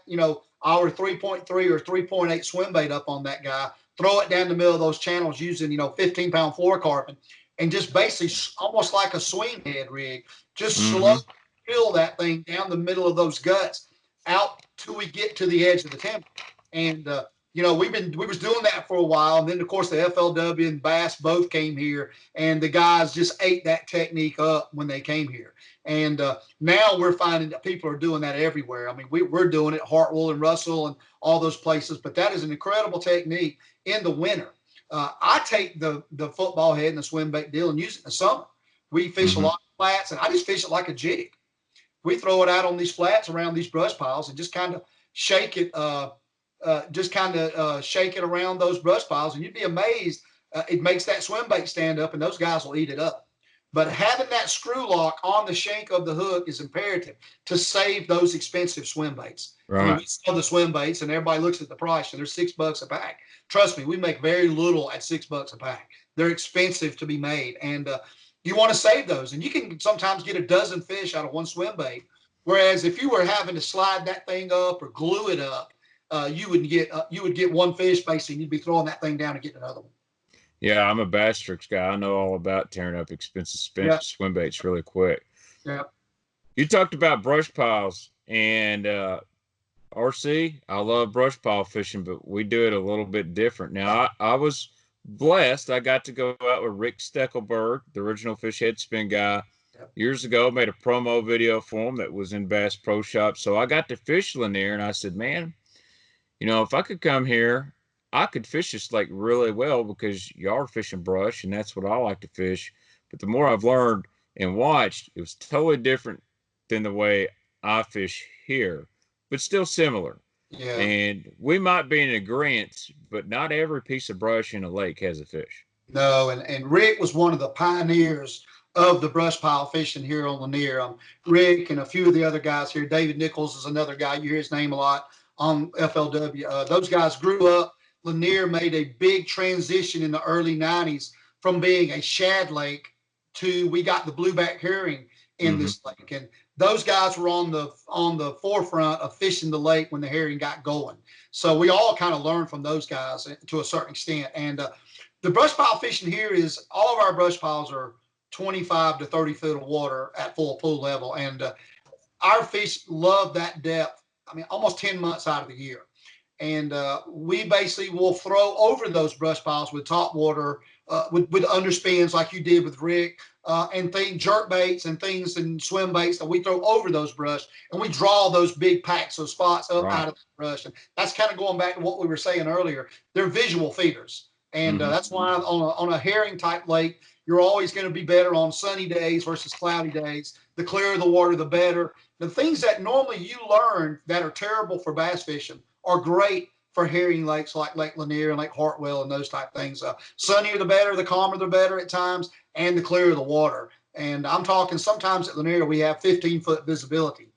our 3.3 or 3.8 swim bait up on that guy, throw it down the middle of those channels using, 15-pound fluorocarbon, and just basically almost like a swing head rig, just slowly fill that thing down the middle of those guts out till we get to the edge of the timber. And, we was doing that for a while. And then, of course, the FLW and Bass both came here, and the guys just ate that technique up when they came here. And now we're finding that people are doing that everywhere. I mean, we're doing it, Hartwell and Russell and all those places, but that is an incredible technique in the winter. I take the football head and the swim bait deal and use it in the summer. We fish a lot of flats, and I just fish it like a jig. We throw it out on these flats around these brush piles and just kind of shake it, shake it around those brush piles, and you'd be amazed. It makes that swim bait stand up, and those guys will eat it up. But having that screw lock on the shank of the hook is imperative to save those expensive swim baits. Right. I mean, we sell the swim baits, and everybody looks at the price, and they're $6 a pack. Trust me, we make very little at $6 a pack. They're expensive to be made, and you want to save those. And you can sometimes get a dozen fish out of one swim bait, whereas if you were having to slide that thing up or glue it up, you would get one fish basically, and you'd be throwing that thing down and getting another one. Yeah, I'm a bass tricks guy. I know all about tearing up expensive swim baits really quick. Yeah. You talked about brush piles, and RC, I love brush pile fishing, but we do it a little bit different. Now, I was blessed. I got to go out with Rick Steckelberg, the original fish head spin guy, years ago. Made a promo video for him that was in Bass Pro Shop. So I got to fish Lanier, and I said, man, if I could come here, I could fish this lake really well because y'all are fishing brush, and that's what I like to fish. But the more I've learned and watched, it was totally different than the way I fish here, but still similar. Yeah. And we might be in agreement, but not every piece of brush in a lake has a fish. No, and Rick was one of the pioneers of the brush pile fishing here on Lanier. Rick and a few of the other guys here. David Nichols is another guy. You hear his name a lot on FLW. Those guys grew up. Lanier made a big transition in the early 90s from being a shad lake to we got the blueback herring in this lake. And those guys were on the forefront of fishing the lake when the herring got going. So we all kind of learned from those guys to a certain extent. And the brush pile fishing here is all of our brush piles are 25 to 30 foot of water at full pool level. And our fish love that depth. I mean, almost 10 months out of the year. And we basically will throw over those brush piles with top water, with underspins like you did with Rick, and jerk baits and things and swim baits that we throw over those brush, and we draw those big packs of spots up out of the brush. And that's kind of going back to what we were saying earlier. They're visual feeders. And that's why on a herring type lake, you're always going to be better on sunny days versus cloudy days. The clearer the water, the better. The things that normally you learn that are terrible for bass fishing are great for herring lakes like Lake Lanier and Lake Hartwell and those type things. Sunnier the better, the calmer the better at times, and the clearer the water. And I'm talking sometimes at Lanier we have 15-foot visibility.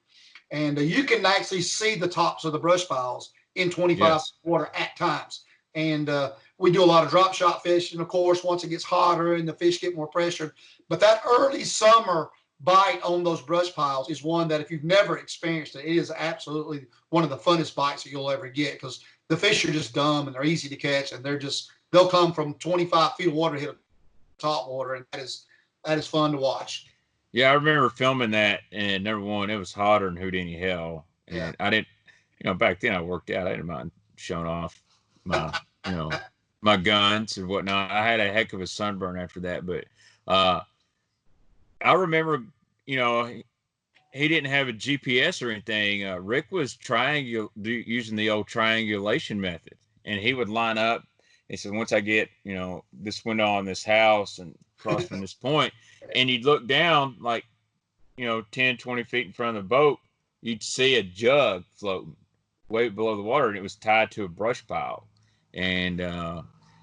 And you can actually see the tops of the brush piles in 25 water at times. And we do a lot of drop shot fishing, of course, once it gets hotter and the fish get more pressured. But that early summer bite on those brush piles is one that if you've never experienced it, it is absolutely one of the funnest bites that you'll ever get, because the fish are just dumb and they're easy to catch, and they'll come from 25 feet of water to hit top water, and that is fun to watch. Yeah, I remember filming that, and number one, it was hotter than Houdini hell, and I didn't, back then I worked out. I didn't mind showing off my, my guns and whatnot. I had a heck of a sunburn after that, but I remember, he didn't have a GPS or anything. Rick was using the old triangulation method, and he would line up. He said, once I get, this window on this house and across from this point, and you'd look down like, 10, 20 feet in front of the boat, you'd see a jug floating way below the water, and it was tied to a brush pile. And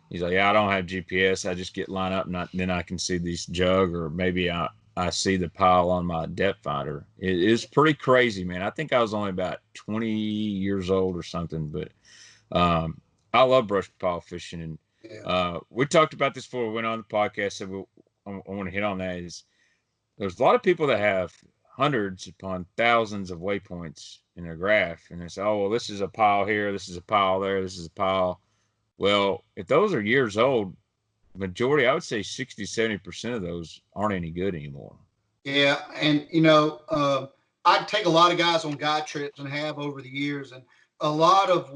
he's like, yeah, I don't have GPS. I just get lined up, and then I can see this jug, or maybe I see the pile on my depth finder. It is pretty crazy, man. I think I was only about 20 years old or something, but I love brush pile fishing. And we talked about this before we went on the podcast, so I want to hit on that. There's a lot of people that have hundreds upon thousands of waypoints in their graph, and they say, oh, well, this is a pile here, this is a pile there, this is a pile. Well, if those are years old, majority, I would say 60, 70% of those aren't any good anymore. Yeah. And, I take a lot of guys on guide trips and have over the years. And a lot of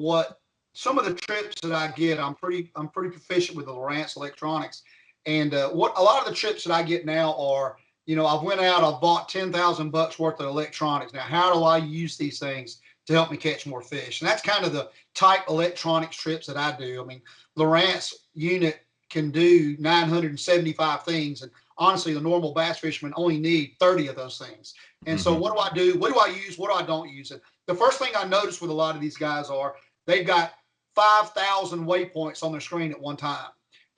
some of the trips that I get, I'm pretty proficient with the Lowrance electronics. And what a lot of the trips that I get now are, I've went out, I've bought $10,000 worth of electronics. Now, how do I use these things to help me catch more fish? And that's kind of the type electronics trips that I do. I mean, Lowrance unit can do 975 things. And honestly, the normal bass fisherman only need 30 of those things. And so what do I do? What do I use? What do I don't use? And the first thing I notice with a lot of these guys are they've got 5,000 waypoints on their screen at one time.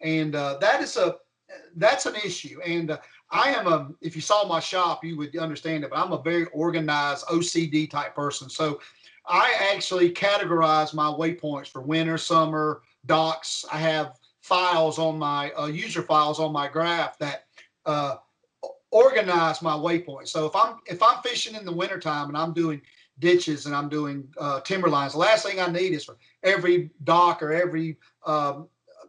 And that's an issue. And if you saw my shop, you would understand it, but I'm a very organized OCD type person. So I actually categorize my waypoints for winter, summer, docks. I have files on my user files on my graph that organize my waypoints. So if I'm fishing in the wintertime and I'm doing ditches and I'm doing timber lines, the last thing I need is for every dock or every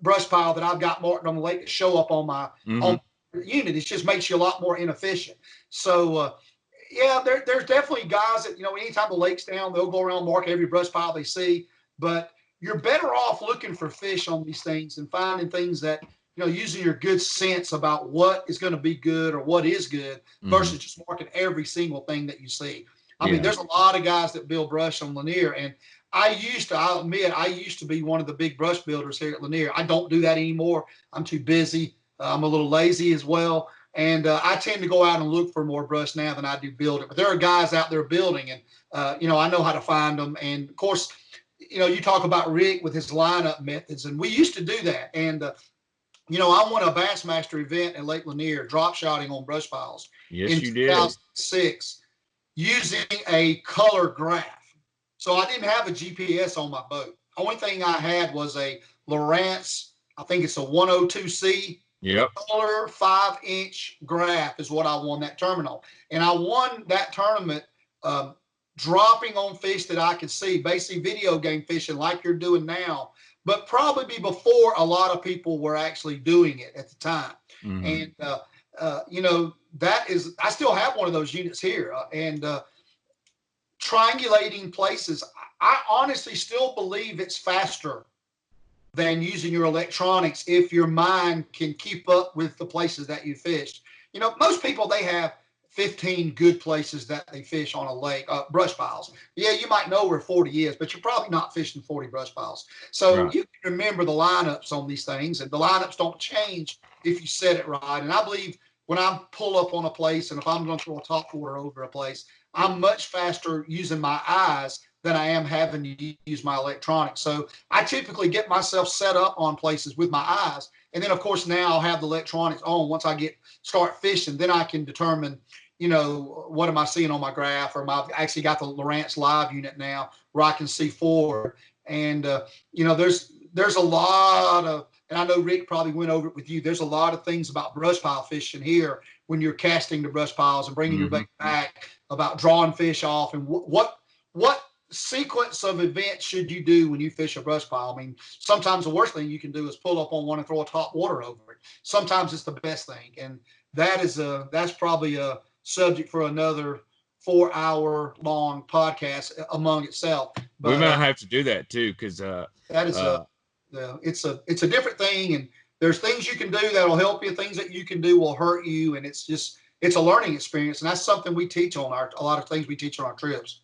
brush pile that I've got marked on the lake to show up on my on unit. It just makes you a lot more inefficient. So there's definitely guys that, anytime the lake's down, they'll go around, mark every brush pile they see. But you're better off looking for fish on these things and finding things that, using your good sense about what is going to be good or what is good versus just marking every single thing that you see. I mean, there's a lot of guys that build brush on Lanier, and I'll admit, I used to be one of the big brush builders here at Lanier. I don't do that anymore. I'm too busy. I'm a little lazy as well. And I tend to go out and look for more brush now than I do build it. But there are guys out there building, and, I know how to find them. And, of course, you talk about Rick with his lineup methods, and we used to do that. And, I won a Bassmaster event in Lake Lanier, drop shotting on brush piles. Yes, you did. 2006, using a color graph. So I didn't have a GPS on my boat. Only thing I had was a Lowrance, I think it's a 102C Yep. Color 5-inch graph is what I won that tournament on. And I won that tournament dropping on fish that I could see, basically video game fishing like you're doing now, but probably before a lot of people were actually doing it at the time. Mm-hmm. And, you know, that is, I still have one of those units here. And triangulating places, I honestly still believe it's faster than using your electronics if your mind can keep up with the places that you fish. You know, most people, they have 15 good places that they fish on a lake, brush piles. Yeah, you might know where 40 is, but you're probably not fishing 40 brush piles. So Right. you can remember the lineups on these things, and the lineups don't change if you set it right. And I believe when I pull up on a place, and if I'm going to throw a top water over a place, I'm much faster using my eyes than I am having to use my electronics. So I typically get myself set up on places with my eyes. And then, of course, now I'll have the electronics on. Once I start fishing, then I can determine, you know, what am I seeing on my graph, or I've actually got the Lowrance Live unit now where I can see forward. And, you know, there's a lot of, and I know Rick probably went over it with you, there's a lot of things about brush pile fishing here when you're casting the brush piles and bringing your Mm-hmm. bait back, about drawing fish off, and what sequence of events should you do when you fish a brush pile? I mean, sometimes the worst thing you can do is pull up on one and throw a top water over it. Sometimes it's the best thing, and that's probably a subject for another 4 hour long podcast among itself. We But might have to do that too, because that is uh, it's a different thing, and there's things you can do that'll help you. Things that you can do will hurt you, and it's a learning experience, and that's something we teach on a lot of things we teach on our trips.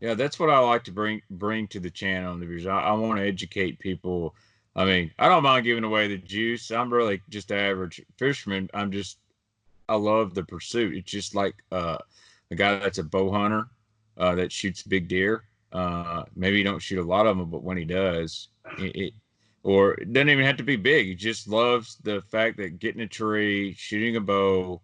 yeah, that's what I like to bring to the channel, because I want to educate people. I mean, I don't mind giving away the juice. I'm really just an average fisherman. I love the pursuit. It's just like a guy that's a bow hunter that shoots big deer. Maybe he don't shoot a lot of them, but when he does, or it doesn't even have to be big. He just loves the fact that getting a tree, shooting a bow,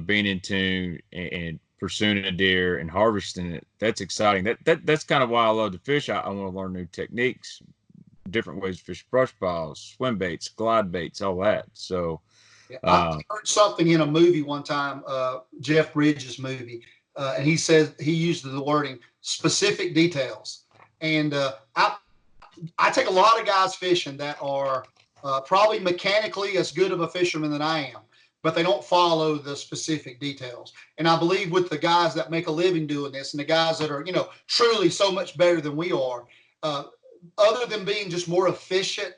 being in tune, and pursuing a deer and harvesting it. That's exciting. That's kind of why I love to fish. I want to learn new techniques, different ways to fish brush piles, swim baits, glide baits, all that. So. Yeah, I Uh, heard something in a movie one time, Jeff Bridges movie, and he says he used the wording specific details. And I take a lot of guys fishing that are probably mechanically as good of a fisherman than I am, but they don't follow the specific details. And I believe with the guys that make a living doing this, and the guys that are, you know, truly so much better than we are, uh, other than being just more efficient,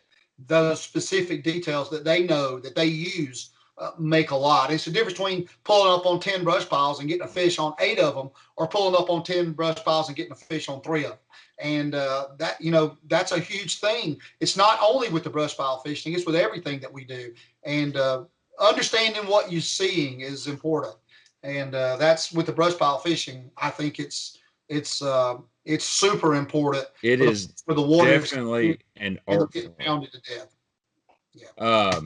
the specific details that they know that they use make a lot. It's the difference between pulling up on 10 brush piles and getting a fish on 8 of them, or pulling up on 10 brush piles and getting a fish on 3 of them. And that, you know, that's a huge thing. It's not only with the brush pile fishing, it's with everything that we do. And understanding what you're seeing is important. And that's with the brush pile fishing. I think it's super important It is for the waters, and definitely an they're art getting form. pounded to death. Yeah.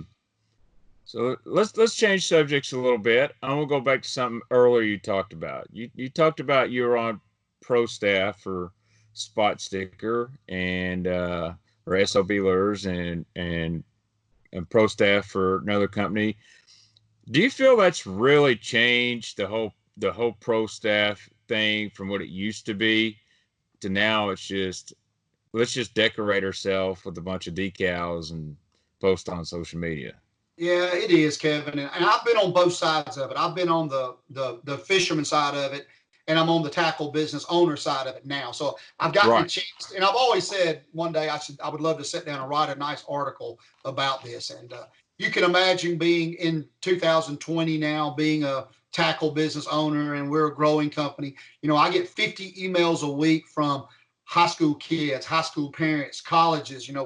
So let's change subjects a little bit. I'm gonna go back to something earlier you talked about. You talked about you were on pro staff for SpotSticker and or SOB Lures and pro staff for another company. Do you feel that's really changed the whole pro staff thing from what it used to be to now? It's just let's just decorate ourselves with a bunch of decals and post on social media. Yeah, it is, Kevin, and I've been on both sides of it. I've been on the fisherman side of it, and I'm on the tackle business owner side of it now. So I've gotten a Right. chance, and I've always said one day I would love to sit down and write a nice article about this. And you can imagine being in 2020 now, being a tackle business owner, and we're a growing company. You know, I get 50 emails a week from high school kids, high school parents, colleges. You know,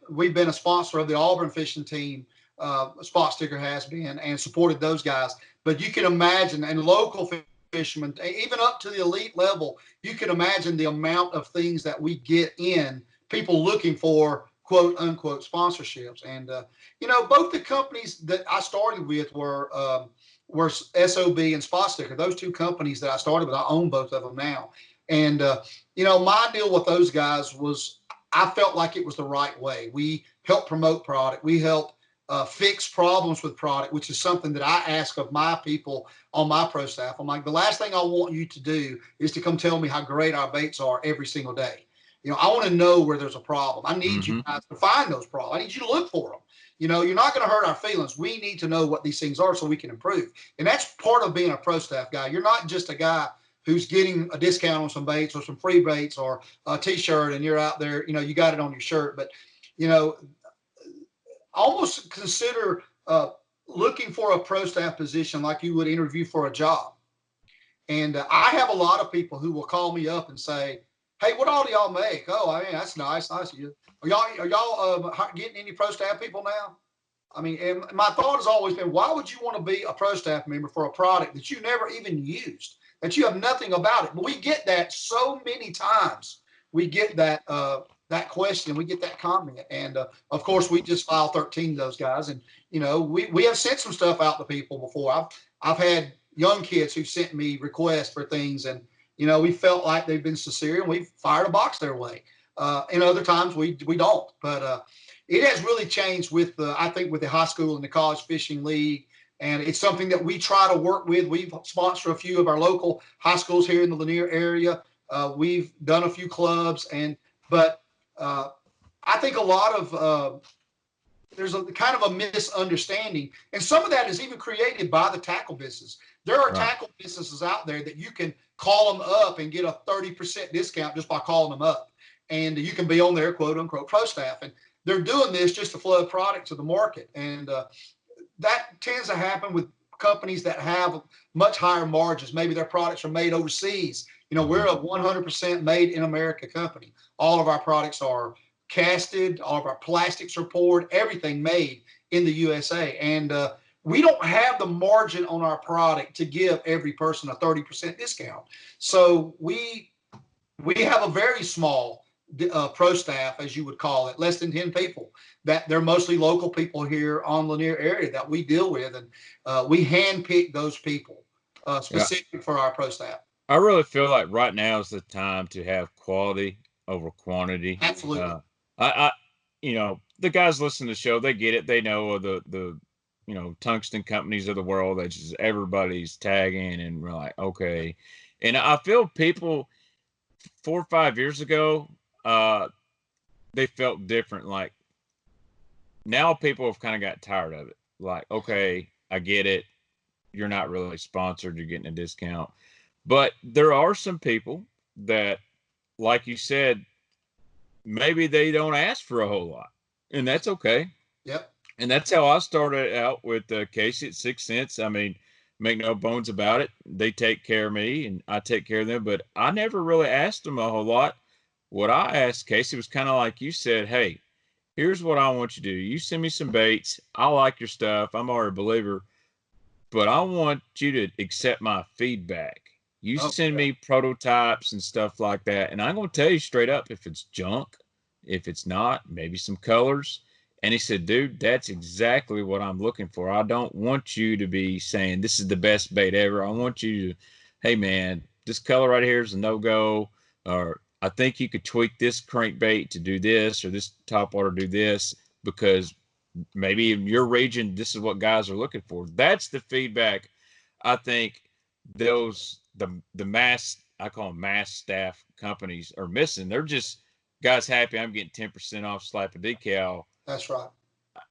we've been a sponsor of the Auburn fishing team. SpotSticker has been, and supported those guys. But you can imagine, and local fishermen, even up to the elite level, you can imagine the amount of things that we get in, people looking for quote unquote sponsorships. And you know, both the companies that I started with were SOB and SpotSticker. Those two companies that I started with, I own both of them now. And you know, my deal with those guys was I felt like it was the right way. We help promote product. We help fix problems with product, which is something that I ask of my people on my pro staff. I'm like, the last thing I want you to do is to come tell me how great our baits are every single day. I want to know where there's a problem. I need you guys to find those problems. I need you to look for them. You're not going to hurt our feelings. We need to know what these things are so we can improve. And that's part of being a pro staff guy. You're not just a guy who's getting a discount on some baits or some free baits or a t-shirt and you're out there, you got it on your shirt. But, almost consider looking for a pro staff position like you would interview for a job. And I have a lot of people who will call me up and say, "Hey, what all do y'all make?" "Oh, I mean, that's nice. Nice of you. Are y'all getting any pro staff people now?" I mean, and my thought has always been, why would you want to be a pro staff member for a product that you never even used, that you have nothing about it? But we get that so many times. We get that that question, we get that comment, and of course, we just file 13 of those guys, and we have sent some stuff out to people before. I've had young kids who sent me requests for things, and we felt like they've been sincere, and we fired a box their way. And other times we don't, but it has really changed with I think with the high school and the college fishing league, and it's something that we try to work with. We've sponsored a few of our local high schools here in the Lanier area. We've done a few clubs, but I think a lot of there's a kind of a misunderstanding, and some of that is even created by the tackle business. There are tackle businesses out there that you can call them up and get a 30% discount just by calling them up, and you can be on their quote unquote pro staff, and they're doing this just to flood product to the market, and that tends to happen with companies that have much higher margins. Maybe their products are made overseas. We're a 100% made in America company. All of our products are casted, all of our plastics are poured, everything made in the USA. And we don't have the margin on our product to give every person a 30% discount. So we have a very small pro staff, as you would call it, less than 10 people. That they're mostly local people here on Lanier area that we deal with, and we handpick those people specific for our pro staff. I really feel like right now is the time to have quality over quantity. Absolutely. I the guys listening to the show, they get it. They know the tungsten companies of the world that just everybody's tagging, and we're like, okay. And I feel people 4 or 5 years ago, they felt different. Like now people have kind of got tired of it. Like, okay, I get it. You're not really sponsored. You're getting a discount. But there are some people that, like you said, maybe they don't ask for a whole lot, and that's okay. Yep. And that's how I started out with Casey at 6 cents. I mean, make no bones about it. They take care of me, and I take care of them. But I never really asked them a whole lot. What I asked Casey was kind of like you said, hey, here's what I want you to do. You send me some baits. I like your stuff. I'm already a believer. But I want you to accept my feedback. You send me prototypes and stuff like that, and I'm going to tell you straight up if it's junk, if it's not, maybe some colors. And he said, dude, that's exactly what I'm looking for. I don't want you to be saying this is the best bait ever. I want you to, hey, man, this color right here is a no-go, or I think you could tweak this crankbait to do this, or this topwater do this, because maybe in your region, this is what guys are looking for. That's the feedback I think those the mass, I call them mass staff companies, are missing. They're just, guys, happy I'm getting 10% off, slap a decal. That's right.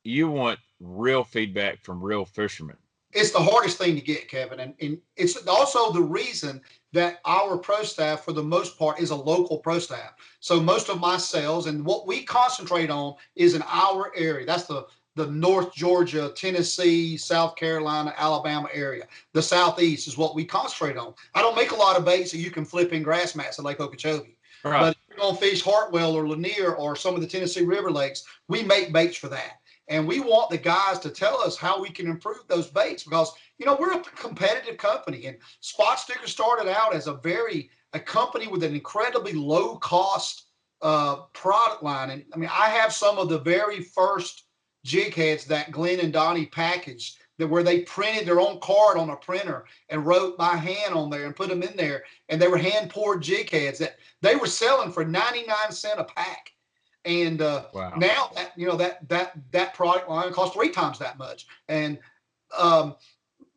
You want real feedback from real fishermen. It's the hardest thing to get, Kevin, and it's also the reason that our pro staff, for the most part, is a local pro staff. So most of my sales and what we concentrate on is in our area. That's the North Georgia, Tennessee, South Carolina, Alabama area. The Southeast is what we concentrate on. I don't make a lot of baits that you can flip in grass mats at Lake Okeechobee. Right. But if you're going to fish Hartwell or Lanier or some of the Tennessee River lakes, we make baits for that. And we want the guys to tell us how we can improve those baits, because, we're a competitive company, and SpotSticker started out as a company with an incredibly low cost product line. And I mean, I have some of the very first jig heads that Glenn and Donnie packaged, that where they printed their own card on a printer and wrote by hand on there and put them in there. And they were hand poured jig heads that they were selling for 99 cents a pack. And Wow. now that product line costs 3 times that much. And um,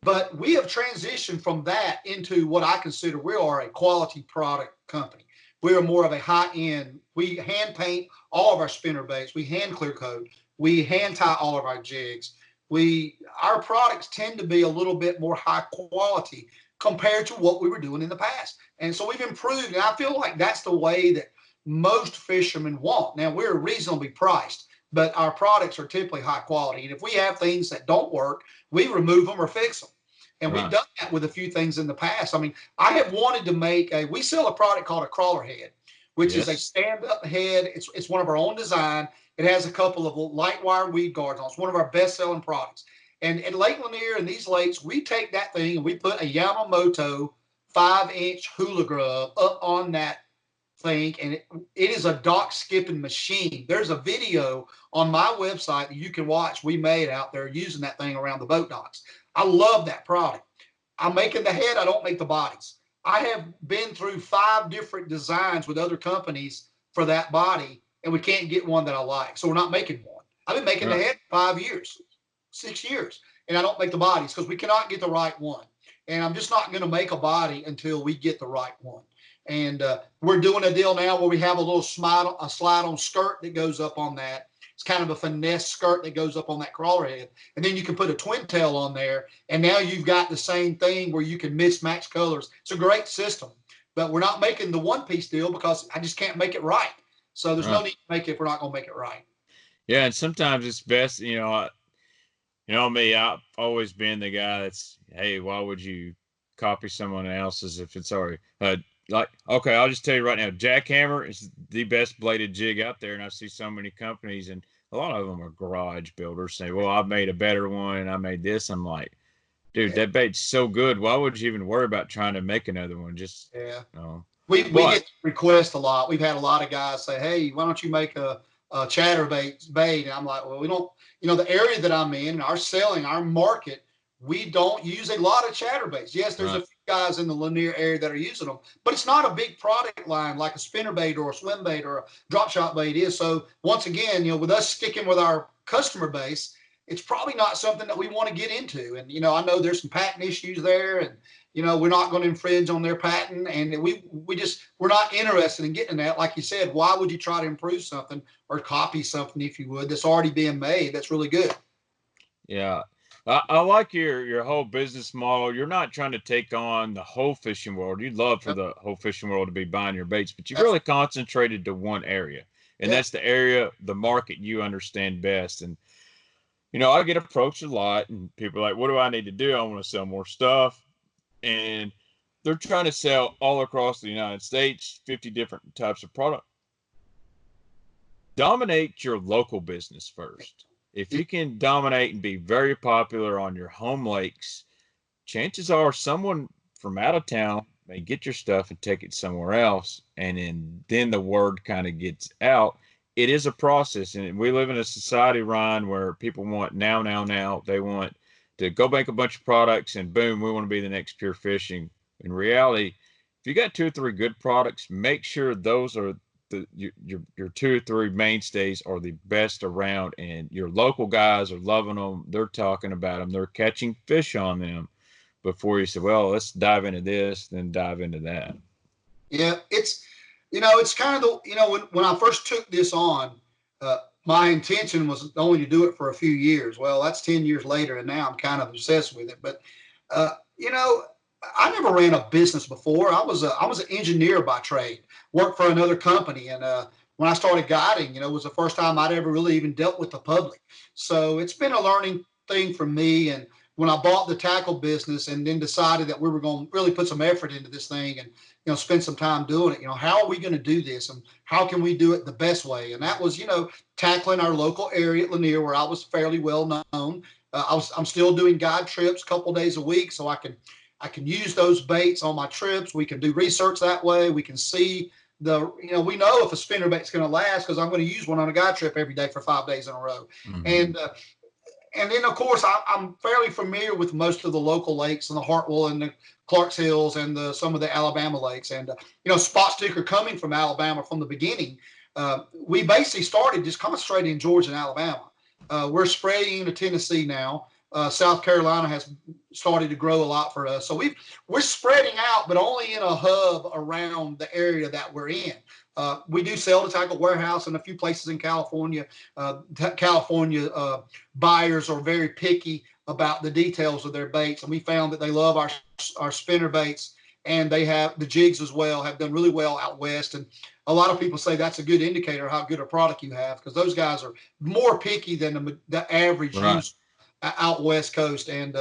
but we have transitioned from that into what I consider we are a quality product company. We are more of a high end. We hand paint all of our spinner baits. We hand clear coat. We hand tie all of our jigs. Our products tend to be a little bit more high quality compared to what we were doing in the past. And so we've improved. And I feel like that's the way that most fishermen want. Now we're reasonably priced, but our products are typically high quality. And if we have things that don't work, we remove them or fix them. And we've Right. done that with a few things in the past. I mean, I have wanted to we sell a product called a crawler head, which is a Yes. stand-up head. It's one of our own design. It has a couple of light wire weed guards on. It's one of our best-selling products. And at Lake Lanier and these lakes, we take that thing and we put a Yamamoto 5-inch hula grub up on that thing, and it is a dock skipping machine. There's a video on my website that you can watch we made out there using that thing around the boat docks. I love that product. I'm making the head, I don't make the bodies. I have been through 5 different designs with other companies for that body, and we can't get one that I like. So we're not making one. I've been making the Right. head 5 years, 6 years, and I don't make the bodies because we cannot get the right one. And I'm just not going to make a body until we get the right one. And we're doing a deal now where we have a little slide-on skirt that goes up on that. It's kind of a finesse skirt that goes up on that crawler head. And then you can put a twin tail on there. And now you've got the same thing where you can mix match colors. It's a great system. But we're not making the one-piece deal because I just can't make it right. So there's no Right. need to make it if we're not going to make it right. Yeah, and sometimes it's best, me, I've always been the guy that's, hey, why would you copy someone else's if it's already like, okay, I'll just tell you right now, jackhammer is the best bladed jig out there, and I see so many companies, and a lot of them are garage builders say, well, I've made a better one, and I made this. I'm like, dude, Yeah. that bait's so good. Why would you even worry about trying to make another one? Just, Yeah. you know. We But get requests a lot. We've had a lot of guys say, "Hey, why don't you make a chatterbait bait?" And I'm like, "Well, we don't. The area that I'm in, our market, we don't use a lot of chatterbaits. Yes, there's a right, few guys in the Lanier area that are using them, but it's not a big product line like a spinnerbait or a swim bait or a drop shot bait is. So once again, with us sticking with our customer base, it's probably not something that we want to get into. And I know there's some patent issues there, and we're not going to infringe on their patent, and we're not interested in getting that. Like you said, why would you try to improve something or copy something, if you would, that's already being made that's really good? yeah. I like your whole business model. You're not trying to take on the whole fishing world. You'd love for Yep. the whole fishing world to be buying your baits, but you've That's really concentrated to one area. And yeah, that's the area, the market you understand best. And I get approached a lot, and people are like, what do I need to do? I want to sell more stuff. And they're trying to sell all across the United States, 50 different types of product. Dominate your local business first. If yeah, you can dominate and be very popular on your home lakes, chances are someone from out of town may get your stuff and take it somewhere else. And then the word kind of gets out. It is a process. And we live in a society, Ryan, where people want now, now, now. They want to go make a bunch of products and boom, we want to be the next Pure Fishing. In reality, if you got 2 or 3 good products, make sure those are your 2 or 3 mainstays are the best around, and your local guys are loving them. They're talking about them. They're catching fish on them before you say, well, let's dive into this, then dive into that. yeah. It's kind of when I first took this on, my intention was only to do it for a few years. Well, that's 10 years later, and now I'm kind of obsessed with it. But uh, you know, I never ran a business before. I was an engineer by trade, worked for another company, and when I started guiding, it was the first time I'd ever really even dealt with the public. So it's been a learning thing for me. And when I bought the tackle business and then decided that we were going to really put some effort into this thing and spend some time doing it, how are we going to do this and how can we do it the best way? And that was tackling our local area at Lanier, where I was fairly well known. I'm still doing guide trips a couple days a week, so I can use those baits on my trips. We can do research that way. We can see we know if a spinner bait's going to last because I'm going to use one on a guide trip every day for 5 days in a row. Mm-hmm. And then, of course, I'm fairly familiar with most of the local lakes and the Hartwell and the Clarks Hills and some of the Alabama lakes. And, SpotSticker coming from Alabama from the beginning, we basically started just concentrating in Georgia and Alabama. We're spreading into Tennessee now. South Carolina has started to grow a lot for us. So we're spreading out, but only in a hub around the area that we're in. We do sell to Tackle Warehouse in a few places in California. California buyers are very picky about the details of their baits, and we found that they love our spinner baits, and they have the jigs as well, have done really well out west. And a lot of people say that's a good indicator of how good a product you have, because those guys are more picky than the average Right. user out west coast. And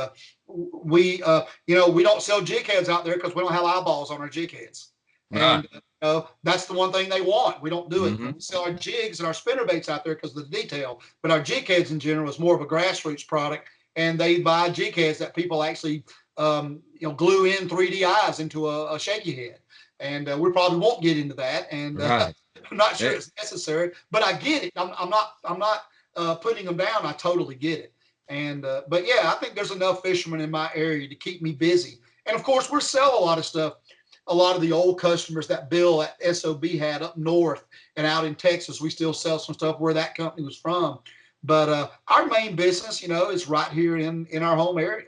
we don't sell jig heads out there because we don't have eyeballs on our jig heads. Right. And that's the one thing they want. We don't do it. Mm-hmm. We sell our jigs and our spinner baits out there because of the detail, but our jig heads in general is more of a grassroots product, and they buy jig heads that people actually glue in 3D eyes into a shaky head. And we probably won't get into that. And Right. I'm not sure it's necessary, but I get it. I'm not putting them down. I totally get it. And but yeah, I think there's enough fishermen in my area to keep me busy. And of course, we sell a lot of stuff. A lot of the old customers that Bill at SOB had up north and out in Texas, we still sell some stuff where that company was from. But our main business, is right here in our home area.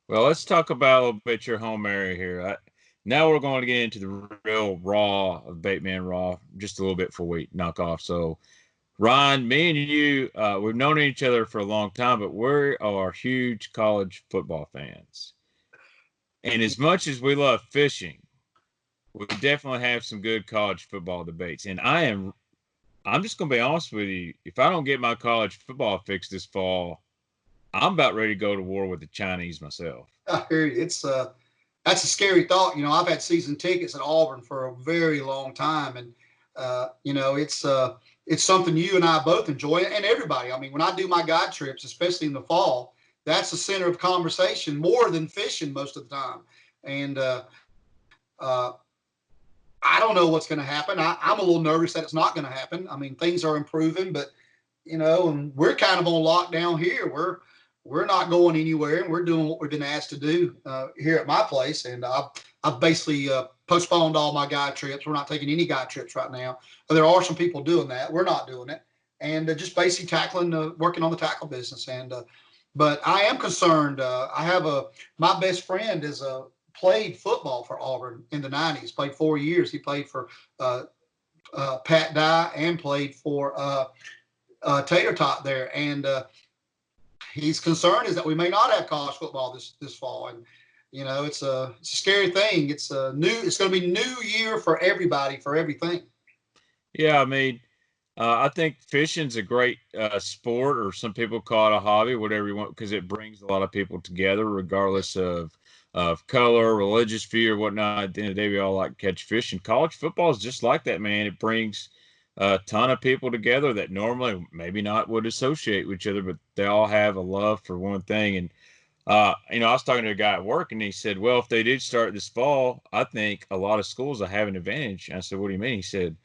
Well, let's talk about a little bit your home area here. Now we're going to get into the real raw of Baitman Raw just a little bit before we knock off. So, Ron, me and you, we've known each other for a long time, but we are huge college football fans. And as much as we love fishing, we definitely have some good college football debates. And I'm just going to be honest with you. If I don't get my college football fixed this fall, I'm about ready to go to war with the Chinese myself. I hear you. That's a scary thought. I've had season tickets at Auburn for a very long time, and it's something you and I both enjoy, and everybody. I mean, when I do my guide trips, especially in the fall, that's the center of conversation more than fishing most of the time. And I don't know what's going to happen. I'm a little nervous that it's not going to happen. I mean, things are improving, but and we're kind of on lockdown here. We're not going anywhere, and we're doing what we've been asked to do here at my place. And I've basically postponed all my guide trips. We're not taking any guide trips right now. But there are some people doing that. We're not doing it, and just basically working on the tackle business. And but I am concerned. I have my best friend played football for Auburn in the 90s. Played 4 years. He played for Pat Dye and played for Tater Tot there, and he's concerned is that we may not have college football this fall. And it's a scary thing. It's going to be new year for everybody, for everything. Yeah, I mean, I think fishing's a great sport, or some people call it a hobby, whatever you want, because it brings a lot of people together, regardless of color, religious view, or whatnot. At the end of the day, we all like to catch fish, and college football is just like that, man. It brings a ton of people together that normally maybe not would associate with each other, but they all have a love for one thing. And I was talking to a guy at work, and he said, well, if they did start this fall, I think a lot of schools will have an advantage. And I said, what do you mean? He said,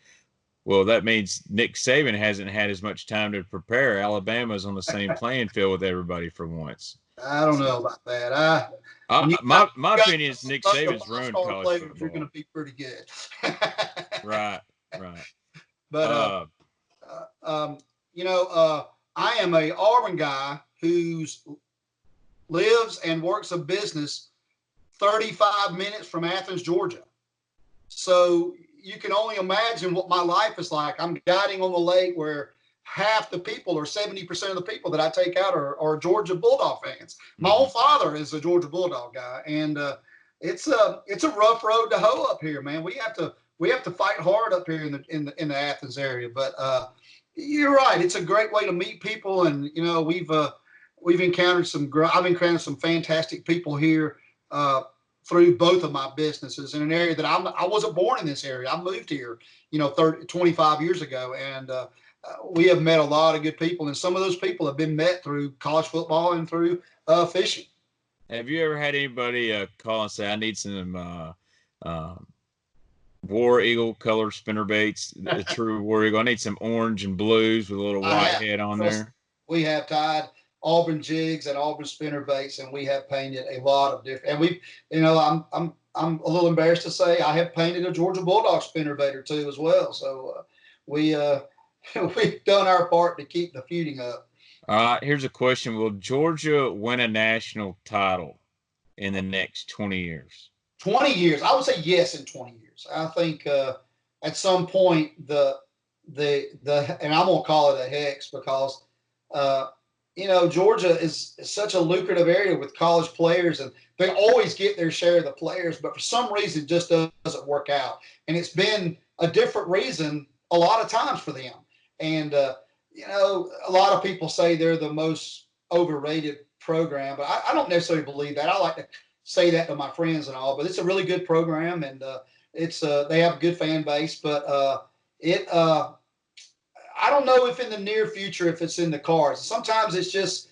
well, that means Nick Saban hasn't had as much time to prepare. Alabama's on the same playing field with everybody for once. I don't know about that. My opinion is Nick Saban's ruined college football. You're going to be pretty good. Right. But I am a Auburn guy who lives and works a business 35 minutes from Athens, Georgia. So you can only imagine what my life is like. I'm guiding on the lake where half the people, or 70% of the people that I take out are Georgia Bulldog fans. My own father is a Georgia Bulldog guy, and it's a rough road to hoe up here, man. We have to fight hard up here in the Athens area. But you're right; it's a great way to meet people, and I've encountered some fantastic people here through both of my businesses in an area that I wasn't born in this area. I moved here, 25 years ago, and we have met a lot of good people, and some of those people have been met through college football and through fishing. Have you ever had anybody call and say, I need some War Eagle color spinner baits, the true War Eagle? I need some orange and blues with a little white head on there. We have tied Auburn jigs and Auburn spinner baits, and we have painted a lot of different. And I'm a little embarrassed to say I have painted a Georgia Bulldog spinner bait or two as well. So we we've done our part to keep the feuding up. Here's a question: will Georgia win a national title in the next 20 years? 20 years, I would say yes. In 20 years, I think at some point and I'm gonna call it a hex because uh, Georgia is such a lucrative area with college players, and they always get their share of the players, but for some reason it just doesn't work out. And it's been a different reason a lot of times for them. And a lot of people say they're the most overrated program, but I don't necessarily believe that. I like to say that to my friends and all, but it's a really good program, and it's they have a good fan base, but it I don't know if in the near future if it's in the cards. Sometimes it's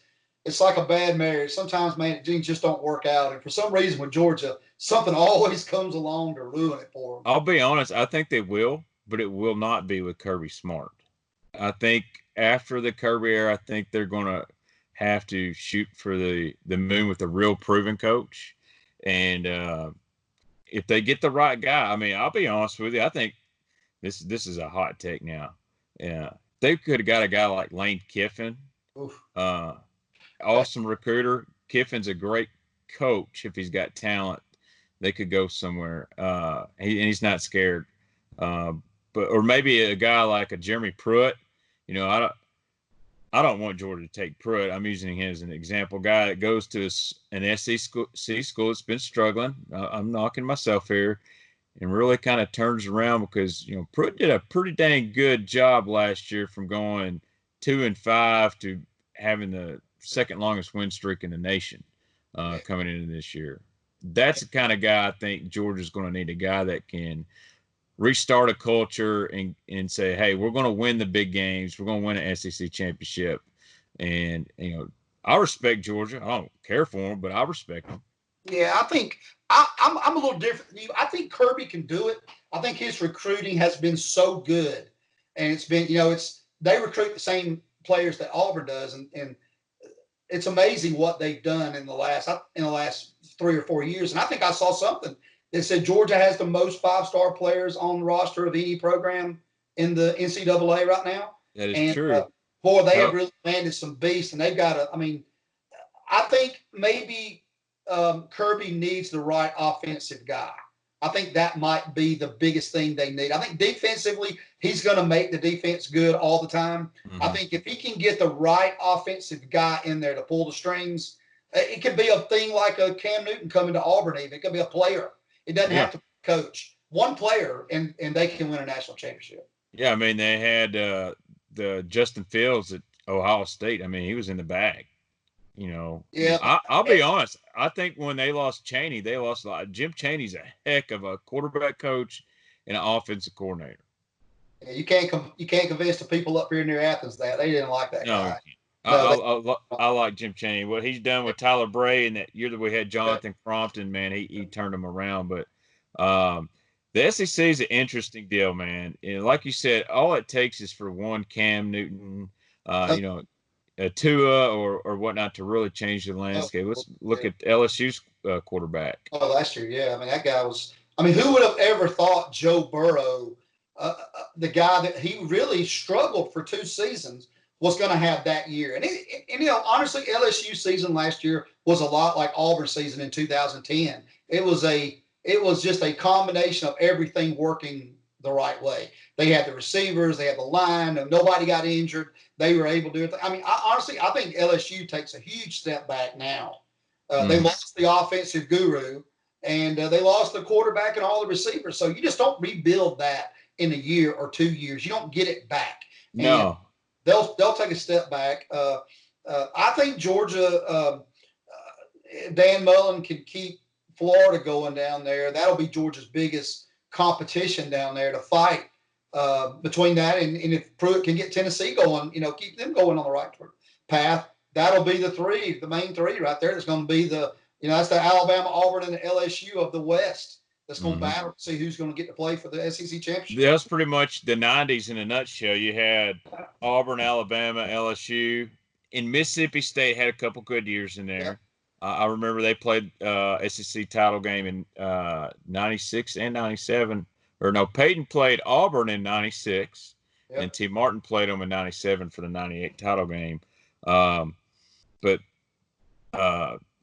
like a bad marriage. Sometimes, man, things just don't work out, and for some reason with Georgia, something always comes along to ruin it for them. I'll be honest, I think they will, but it will not be with Kirby Smart. I think after the Kirby era, I think they're going to have to shoot for the moon with a real proven coach. And if they get the right guy, I mean, I'll be honest with you, I think this is a hot take now. Yeah, they could have got a guy like Lane Kiffin, Oof. awesome recruiter. Kiffin's a great coach if he's got talent. They could go somewhere, and he's not scared. Uh, or maybe a guy like a Jeremy Pruitt. I don't want Georgia to take Pruitt. I'm using him as an example. Guy that goes to an SEC school that's been struggling. I'm knocking myself here, and really kind of turns around because Pruitt did a pretty dang good job last year from going 2-5 to having the second longest win streak in the nation coming into this year. That's the kind of guy I think Georgia's going to need, a guy that can restart a culture and say, hey, we're going to win the big games. We're going to win an SEC championship. And, I respect Georgia. I don't care for them, but I respect them. Yeah, I think I'm a little different than you. I think Kirby can do it. I think his recruiting has been so good, and it's been they recruit the same players that Auburn does, and it's amazing what they've done in the last 3 or 4 years. And I think I saw something that said Georgia has the most 5-star players on the roster of any program in the NCAA right now. That is true. Boy, they have really landed some beasts, and they've got I think maybe Kirby needs the right offensive guy. I think that might be the biggest thing they need. I think defensively, he's going to make the defense good all the time. Mm-hmm. I think if he can get the right offensive guy in there to pull the strings, it could be a thing like a Cam Newton coming to Auburn even. It could be a player. It doesn't have to coach. One player, and they can win a national championship. Yeah, I mean, they had the Justin Fields at Ohio State. I mean, he was in the bag. Yeah. I'll be honest. I think when they lost Chaney, they lost a lot. Jim Chaney's a heck of a quarterback coach and an offensive coordinator. Yeah, you can't convince the people up here near Athens that they didn't like that guy. I like Jim Chaney. What he's done with Tyler Bray, and that year that we had Jonathan Crompton, man, he turned them around. But the SEC is an interesting deal, man. And like you said, all it takes is for one Cam Newton, a Tua or whatnot to really change the landscape. Let's look at LSU's quarterback. Oh, last year, yeah. I mean, that guy was. I mean, who would have ever thought Joe Burrow, the guy that he really struggled for 2 seasons, was going to have that year? And honestly, LSU season last year was a lot like Auburn season in 2010. It was just a combination of everything working the right way. They had the receivers, they had the line, and nobody got injured. They were able to do it. I mean, I think LSU takes a huge step back now. They lost the offensive guru, and they lost the quarterback and all the receivers. So you just don't rebuild that in a year or 2 years. You don't get it back. No. And they'll take a step back. I think Georgia, Dan Mullen can keep Florida going down there. That'll be Georgia's biggest competition down there to fight between that and if Pruitt can get Tennessee going, keep them going on the right path. That'll be the main three right there. That's going to be that's the Alabama, Auburn, and the LSU of the West. That's going to battle to see who's going to get to play for the SEC championship. That's pretty much the 90s in a nutshell. You had Auburn, Alabama, LSU, and Mississippi State had a couple good years in there. Yeah. I remember they played SEC title game in 96 and 97. Or no, Peyton played Auburn in 96, and T. Martin played them in '97 for the '98 title game. But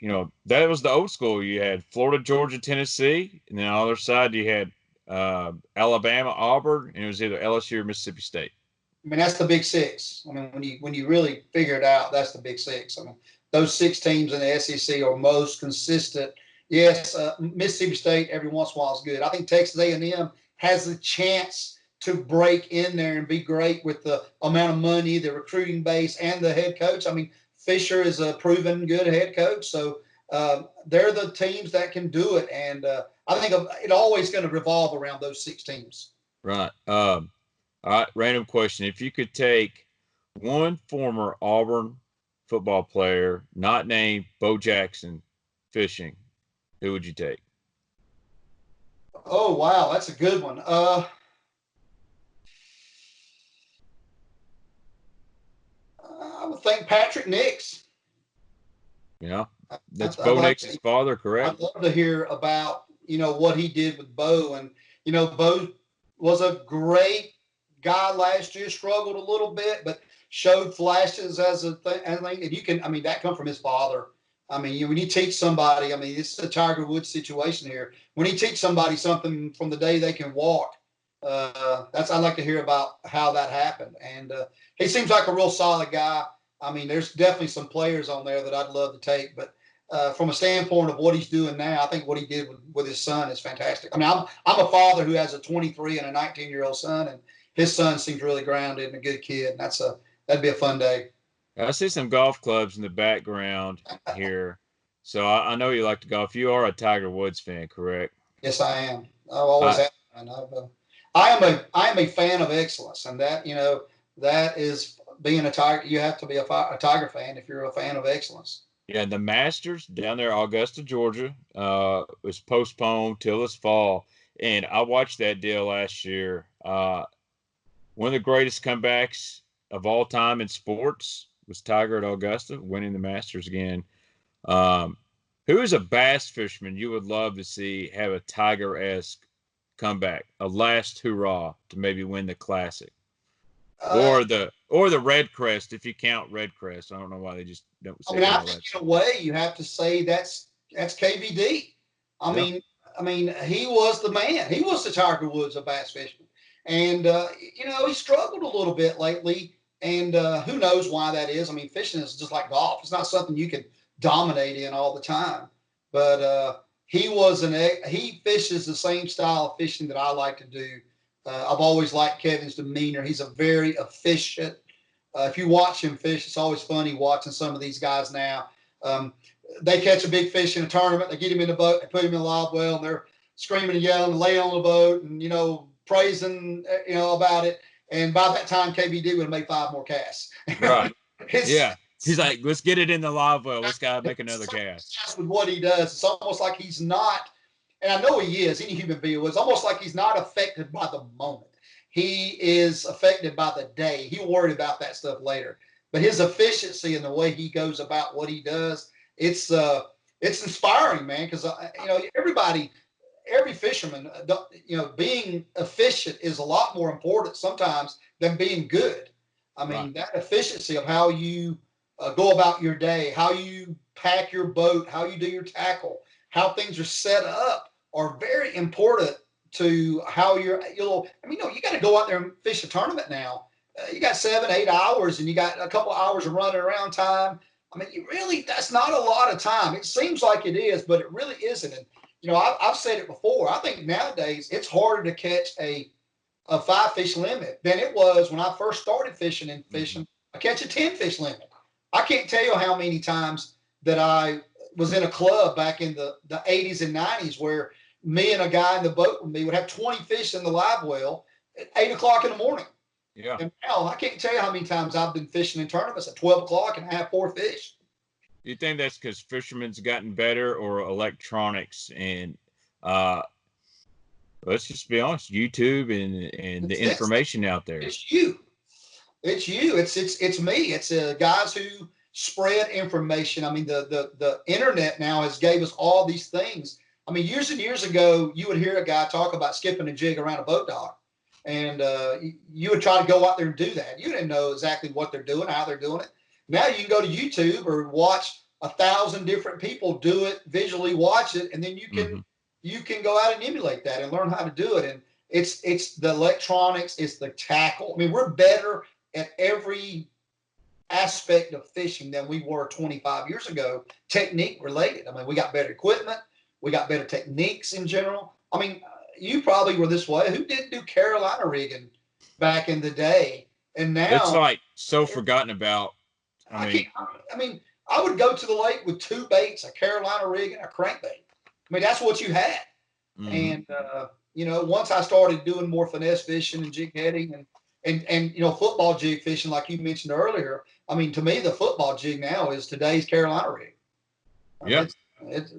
you know, that was the old school. You had Florida, Georgia, Tennessee, and then on the other side you had Alabama, Auburn, and it was either LSU or Mississippi State. I mean, that's the Big Six. I mean, when you really figure it out, that's the Big Six. I mean, those 6 teams in the SEC are most consistent. Yes, Mississippi State every once in a while is good. I think Texas A&M has a chance to break in there and be great with the amount of money, the recruiting base, and the head coach. I mean, Fisher is a proven good head coach, so they're the teams that can do it. And I think it's always going to revolve around those 6 teams. Right. All right. Random question: if you could take one former Auburn football player, not named Bo Jackson, fishing, who would you take? Oh wow, that's a good one. I would think Patrick Nix. Yeah, that's Bo Nix's father, correct? I'd love to hear about what he did with Bo, and Bo was a great guy last year. Struggled a little bit, but showed flashes as a thing. And you can, I mean, that come from his father. I mean, when you teach somebody, I mean, it's a Tiger Woods situation here. When you teach somebody something from the day they can walk, I'd like to hear about how that happened. And he seems like a real solid guy. I mean, there's definitely some players on there that I'd love to take, but from a standpoint of what he's doing now, I think what he did with his son is fantastic. I mean, I'm a father who has a 23 and a 19-year-old son, and his son seems really grounded and a good kid. And that'd be a fun day. I see some golf clubs in the background here. So I know you like to golf. You are a Tiger Woods fan, correct? Yes, I am. I've always have. And I am a fan of excellence, and that is being a Tiger. You have to be a Tiger fan if you're a fan of excellence. Yeah, the Masters down there, Augusta, Georgia, was postponed till this fall, and I watched that deal last year. One of the greatest comebacks of all time in sports was Tiger at Augusta, winning the Masters again. Who is a bass fisherman you would love to see have a Tiger-esque comeback, a last hurrah to maybe win the Classic, or the Red Crest if you count Red Crest? I don't know why they just don't say. I mean, I think in a way you have to say that's KVD. I mean, he was the man. He was the Tiger Woods of bass fishing, and he struggled a little bit lately. And who knows why that is? I mean, fishing is just like golf. It's not something you can dominate in all the time. But he fishes the same style of fishing that I like to do. I've always liked Kevin's demeanor. He's a very efficient. If you watch him fish, it's always funny watching some of these guys now. They catch a big fish in a tournament. They get him in the boat. They put him in the live well, and they're screaming and yelling and laying on the boat and, praising, about it. And by that time, KVD would have made 5 more casts. Right. Yeah. He's like, let's get it in the live well. Let's gotta make another cast. Just with what he does, it's almost like he's not, and I know he is, any human being, it's almost like he's not affected by the moment. He is affected by the day. He'll worry about that stuff later. But his efficiency and the way he goes about what he does, it's inspiring, man, because, every fisherman, being efficient is a lot more important sometimes than being good. I mean, right. That efficiency of how you go about your day, how you pack your boat, how you do your tackle, how things are set up are very important to how you got to go out there and fish a tournament now. You got 7, 8 hours and you got a couple of hours of running around time. I mean, that's not a lot of time. It seems like it is, but it really isn't. And, I've said it before. I think nowadays it's harder to catch a 5-fish limit than it was when I first started fishing and fishing. I catch a 10-fish limit. I can't tell you how many times that I was in a club back in the 80s and 90s where me and a guy in the boat with me would have 20 fish in the live well at 8 o'clock in the morning. Yeah. And now I can't tell you how many times I've been fishing in tournaments at 12 o'clock and have 4 fish. You think that's because fishermen's gotten better or electronics and let's just be honest, YouTube and the information out there? It's you. It's me. It's guys who spread information. I mean, the internet now has gave us all these things. I mean, years and years ago, you would hear a guy talk about skipping a jig around a boat dock. and you would try to go out there and do that. You didn't know exactly what they're doing, how they're doing it. Now you can go to YouTube or watch 1,000 different people do it, visually watch it, and then you can go out and emulate that and learn how to do it. And it's the electronics, it's the tackle. I mean, we're better at every aspect of fishing than we were 25 years ago, technique related. I mean, we got better equipment, we got better techniques in general. I mean, you probably were this way. Who didn't do Carolina rigging back in the day? And now it's like so forgotten about. I mean, I would go to the lake with 2 baits, a Carolina rig and a crankbait. I mean, that's what you had. And you know, once I started doing more finesse fishing and jig heading and you know, football jig fishing, like you mentioned earlier. I mean, to me, the football jig now is today's Carolina rig. Yep.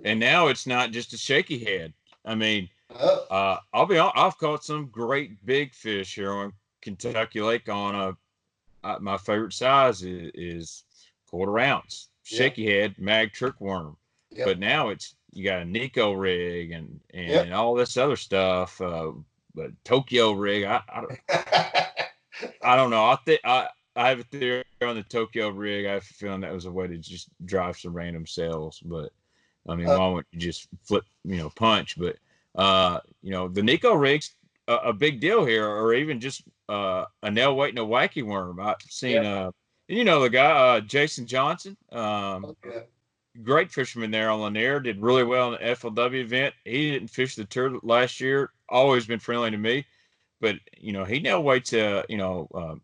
And now it's not just a shaky head. I mean, I'll be honest, I've caught some great big fish here on Kentucky Lake on my favorite size is 1/4 ounce shaky head mag trick worm. But now you got a Nico rig and all this other stuff. But Tokyo rig, I don't know. I have a theory on the Tokyo rig. I have a feeling that was a way to just drive some random sales. But I mean, why wouldn't you just flip, punch? But you know, the Nico rig's a big deal here, or even just a nail weight and a wacky worm. I've seen you know the guy Jason Johnson, great fisherman there on Lanier, did really well in the FLW event. He didn't fish the tour last year. Always been friendly to me. But, you know, he now weights a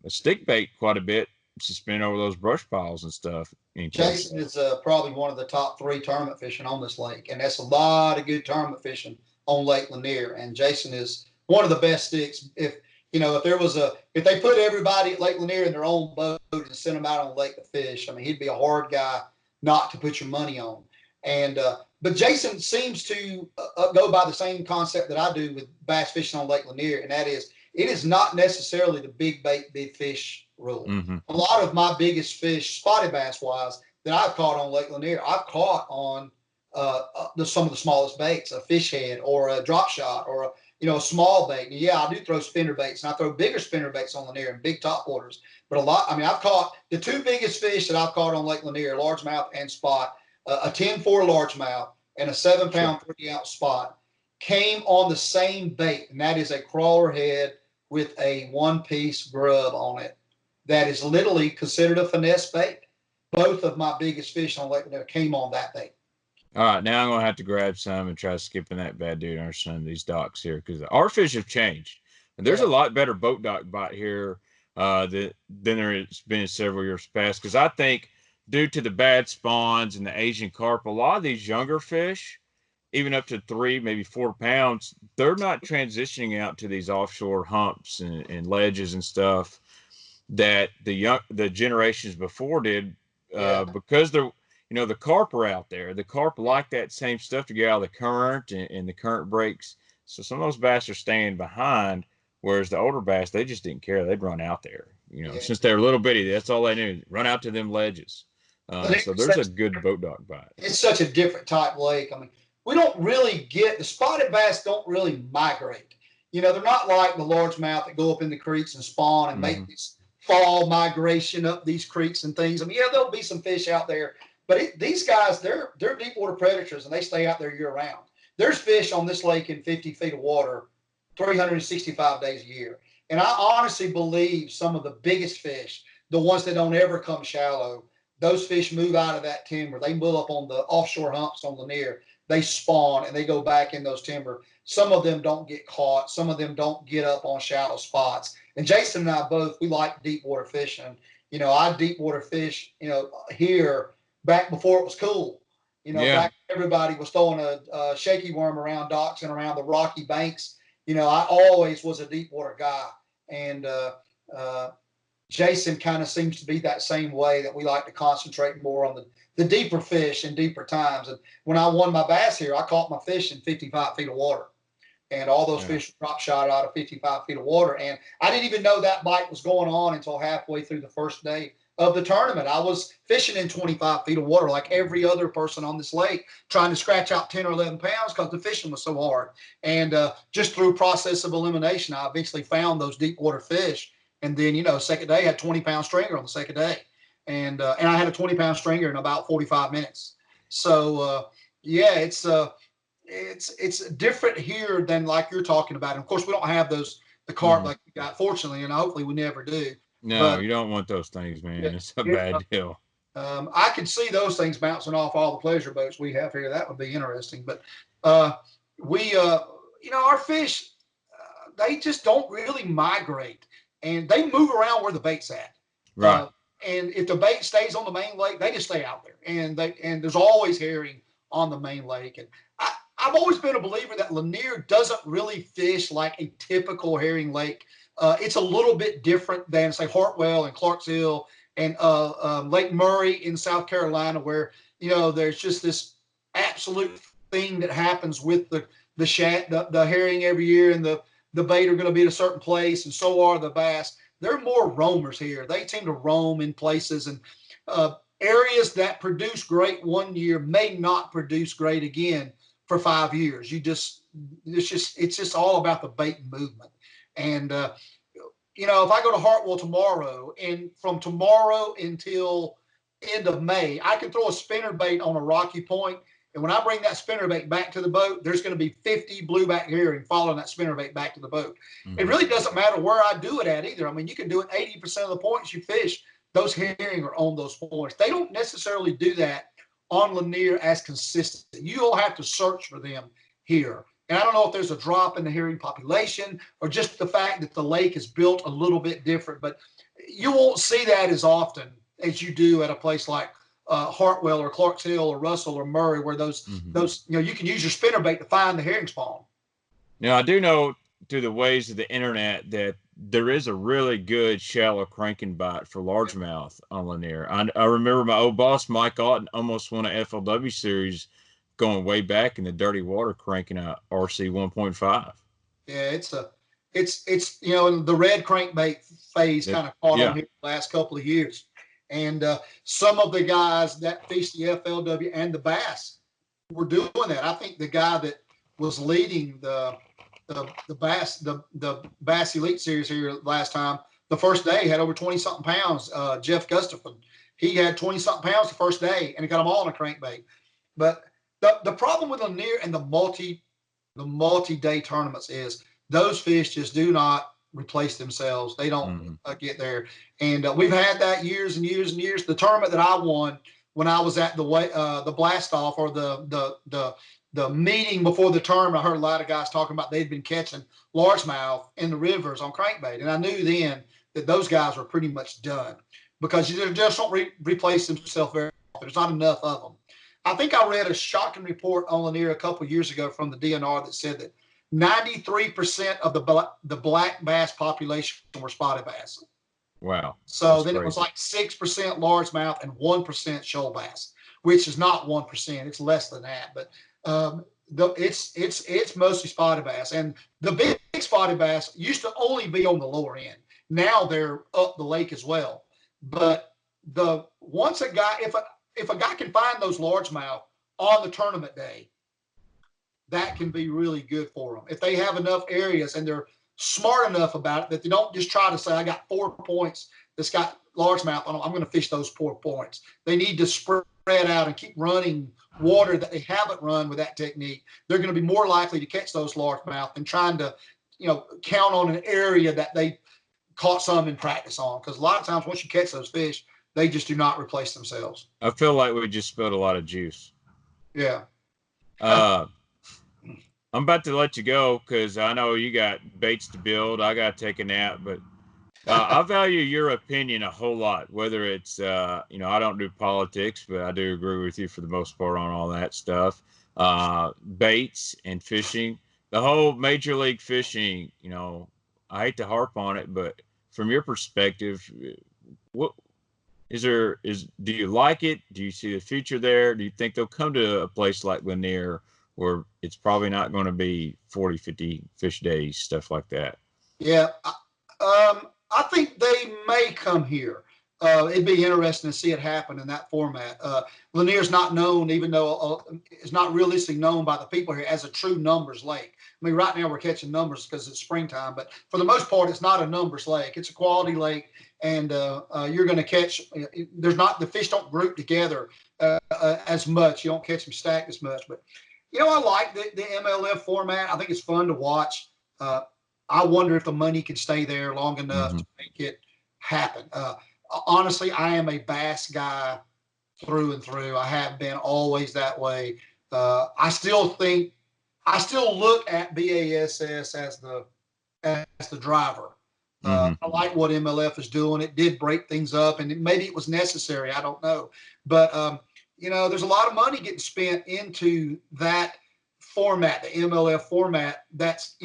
stick bait quite a bit, suspended over those brush piles and stuff. Jason is probably one of the top 3 tournament fishing on this lake. And that's a lot of good tournament fishing on Lake Lanier. And Jason is one of the best sticks. If they put everybody at Lake Lanier in their own boat and send them out on the lake to fish, I mean, he'd be a hard guy not to put your money on. And, but Jason seems to go by the same concept that I do with bass fishing on Lake Lanier, and that is, it is not necessarily the big bait, big fish rule. A lot of my biggest fish, spotted bass wise, that I've caught on Lake Lanier, I've caught on some of the smallest baits, a fish head or a drop shot or a small bait. And yeah, I do throw spinner baits, and I throw bigger spinner baits on Lanier and big top waters. But I've caught the 2 biggest fish that I've caught on Lake Lanier, largemouth and spot. A 10-4 largemouth and a 7-pound 30-ounce spot came on the same bait, and that is a crawler head with a 1-piece grub on it. That is literally considered a finesse bait. Both of my biggest fish on Lake Lanier came on that bait. All right, now I'm gonna have to grab some and try skipping that bad dude on some of these docks here, because our fish have changed. And there's a lot better boat dock bite here than there has been several years past. Because I think, due to the bad spawns and the Asian carp, a lot of these younger fish, even up to 3, maybe 4 pounds, they're not transitioning out to these offshore humps and ledges and stuff that the generations before did, because they're, the carp are out there. The carp like that same stuff to get out of the current, and the current breaks. So some of those bass are staying behind, whereas the older bass, they just didn't care. They'd run out there. Since they were little bitty, that's all they knew. Run out to them ledges. So there's a good boat dock bite. It's such a different type lake. I mean, we don't really the spotted bass don't really migrate. They're not like the largemouth that go up in the creeks and spawn and make this fall migration up these creeks and things. I mean, yeah, there'll be some fish out there, but these guys, they're deep water predators, and they stay out there year round. There's fish on this lake in 50 feet of water 365 days a year. And I honestly believe some of the biggest fish, the ones that don't ever come shallow, those fish move out of that timber. They move up on the offshore humps on Lanier. They spawn and they go back in those timber. Some of them don't get caught. Some of them don't get up on shallow spots. And Jason and I both, we like deep water fishing. I deep water fish, here back before it was cool. Back everybody was throwing a shaky worm around docks and around the rocky banks. I always was a deep water guy. And Jason kind of seems to be that same way, that we like to concentrate more on the deeper fish and deeper times. And when I won my bass here, I caught my fish in 55 feet of water. And all those fish drop shot out of 55 feet of water. And I didn't even know that bite was going on until halfway through the first day of the tournament. I was fishing in 25 feet of water like every other person on this lake, trying to scratch out 10 or 11 pounds because the fishing was so hard. And just through process of elimination, I eventually found those deep water fish. And then, second day, I had 20-pound stringer on the second day. And I had a 20-pound stringer in about 45 minutes. So, yeah, it's different here than like you're talking about. And of course, we don't have the carp like you got, fortunately, and hopefully we never do. No, But you don't want those things, man. yeah, It's a yeah, bad deal. I could see those things bouncing off all the pleasure boats we have here. That would be interesting. But we, our fish, they just don't really migrate, and they move around where the bait's at. Right. And if the bait stays on the main lake, they just stay out there. And there's always herring on the main lake. And I've always been a believer that Lanier doesn't really fish like a typical herring lake. It's a little bit different than, say, Hartwell and Clarksville and Lake Murray in South Carolina, where there's just this absolute thing that happens with the herring every year, and the bait are going to be at a certain place, and so are the bass. They're more roamers here. They tend to roam in places, and areas that produce great one year may not produce great again for 5 years. It's just all about the bait movement. And if I go to Hartwell tomorrow, and from tomorrow until end of May, I can throw a spinner bait on a rocky point, and when I bring that spinner bait back to the boat, there's going to be 50 blueback herring following that spinner bait back to the boat. It really doesn't matter where I do it at either. I mean, you can do it 80% of the points you fish, those herring are on those points. They don't necessarily do that on Lanier as consistent. You'll have to search for them here. And I don't know if there's a drop in the herring population or just the fact that the lake is built a little bit different, but you won't see that as often as you do at a place like Hartwell or Clarksville or Russell or Murray, where those you can use your spinnerbait to find the herring spawn. Now, I do know through the ways of the internet that there is a really good shallow cranking bite for largemouth on Lanier. I remember my old boss, Mike Otten, almost won a FLW series going way back in the dirty water cranking out RC 1.5. Yeah, it's the red crankbait phase kind of caught on here the last couple of years. And some of the guys that fish the FLW and the bass were doing that. I think the guy that was leading the Bass Elite Series here last time, the first day had over 20-something pounds. Jeff Gustafson, he had 20-something pounds the first day, and he got them all in a crankbait. But the problem with Lanier and the multi-day tournaments is those fish just do not replace themselves. They don't get there. And we've had that years and years and years. The tournament that I won when I was at the blast off, or the meeting before the tournament, I heard a lot of guys talking about they'd been catching largemouth in the rivers on crankbait. And I knew then that those guys were pretty much done, because they just don't replace themselves very often. There's not enough of them. I think I read a shocking report on Lanier a couple of years ago from the DNR that said that 93% of the black bass population were spotted bass. Wow. So then crazy. It was like 6% largemouth and 1% shoal bass, which is not 1%. It's less than that. But it's mostly spotted bass. And the big spotted bass used to only be on the lower end. Now they're up the lake as well. But once a guy, if a guy can find those largemouth on the tournament day, that can be really good for them. If they have enough areas and they're smart enough about it, that they don't just try to say, I got 4 points that's got largemouth on them, I'm going to fish those 4 points. They need to spread out and keep running water that they haven't run with that technique. They're going to be more likely to catch those largemouth than trying to, count on an area that they caught some in practice on. Because a lot of times once you catch those fish, they just do not replace themselves. I feel like we just spilled a lot of juice. Yeah. I'm about to let you go because I know you got baits to build. I got to take a nap, but I value your opinion a whole lot, whether it's, I don't do politics, but I do agree with you for the most part on all that stuff. Baits and fishing, the whole major league fishing, I hate to harp on it, but from your perspective, what do you like it? Do you see the future there? Do you think they'll come to a place like Lanier where it's probably not going to be 40, 50 fish days, stuff like that? Yeah. I think they may come here. it'd be interesting to see it happen in that format. Lanier's not known, even though it's not realistically known by the people here as a true numbers lake. I mean, right now we're catching numbers because it's springtime, but for the most part, it's not a numbers lake. It's a quality lake, and you're going to catch. The fish don't group together as much. You don't catch them stacked as much. But I like the MLF format. I think it's fun to watch. I wonder if the money can stay there long enough to make it happen. Honestly, I am a bass guy through and through. I have been always that way. I still look at BASS as the driver. I like what MLF is doing. It did break things up, and maybe it was necessary. I don't know, but there's a lot of money getting spent into that format, the MLF format. That's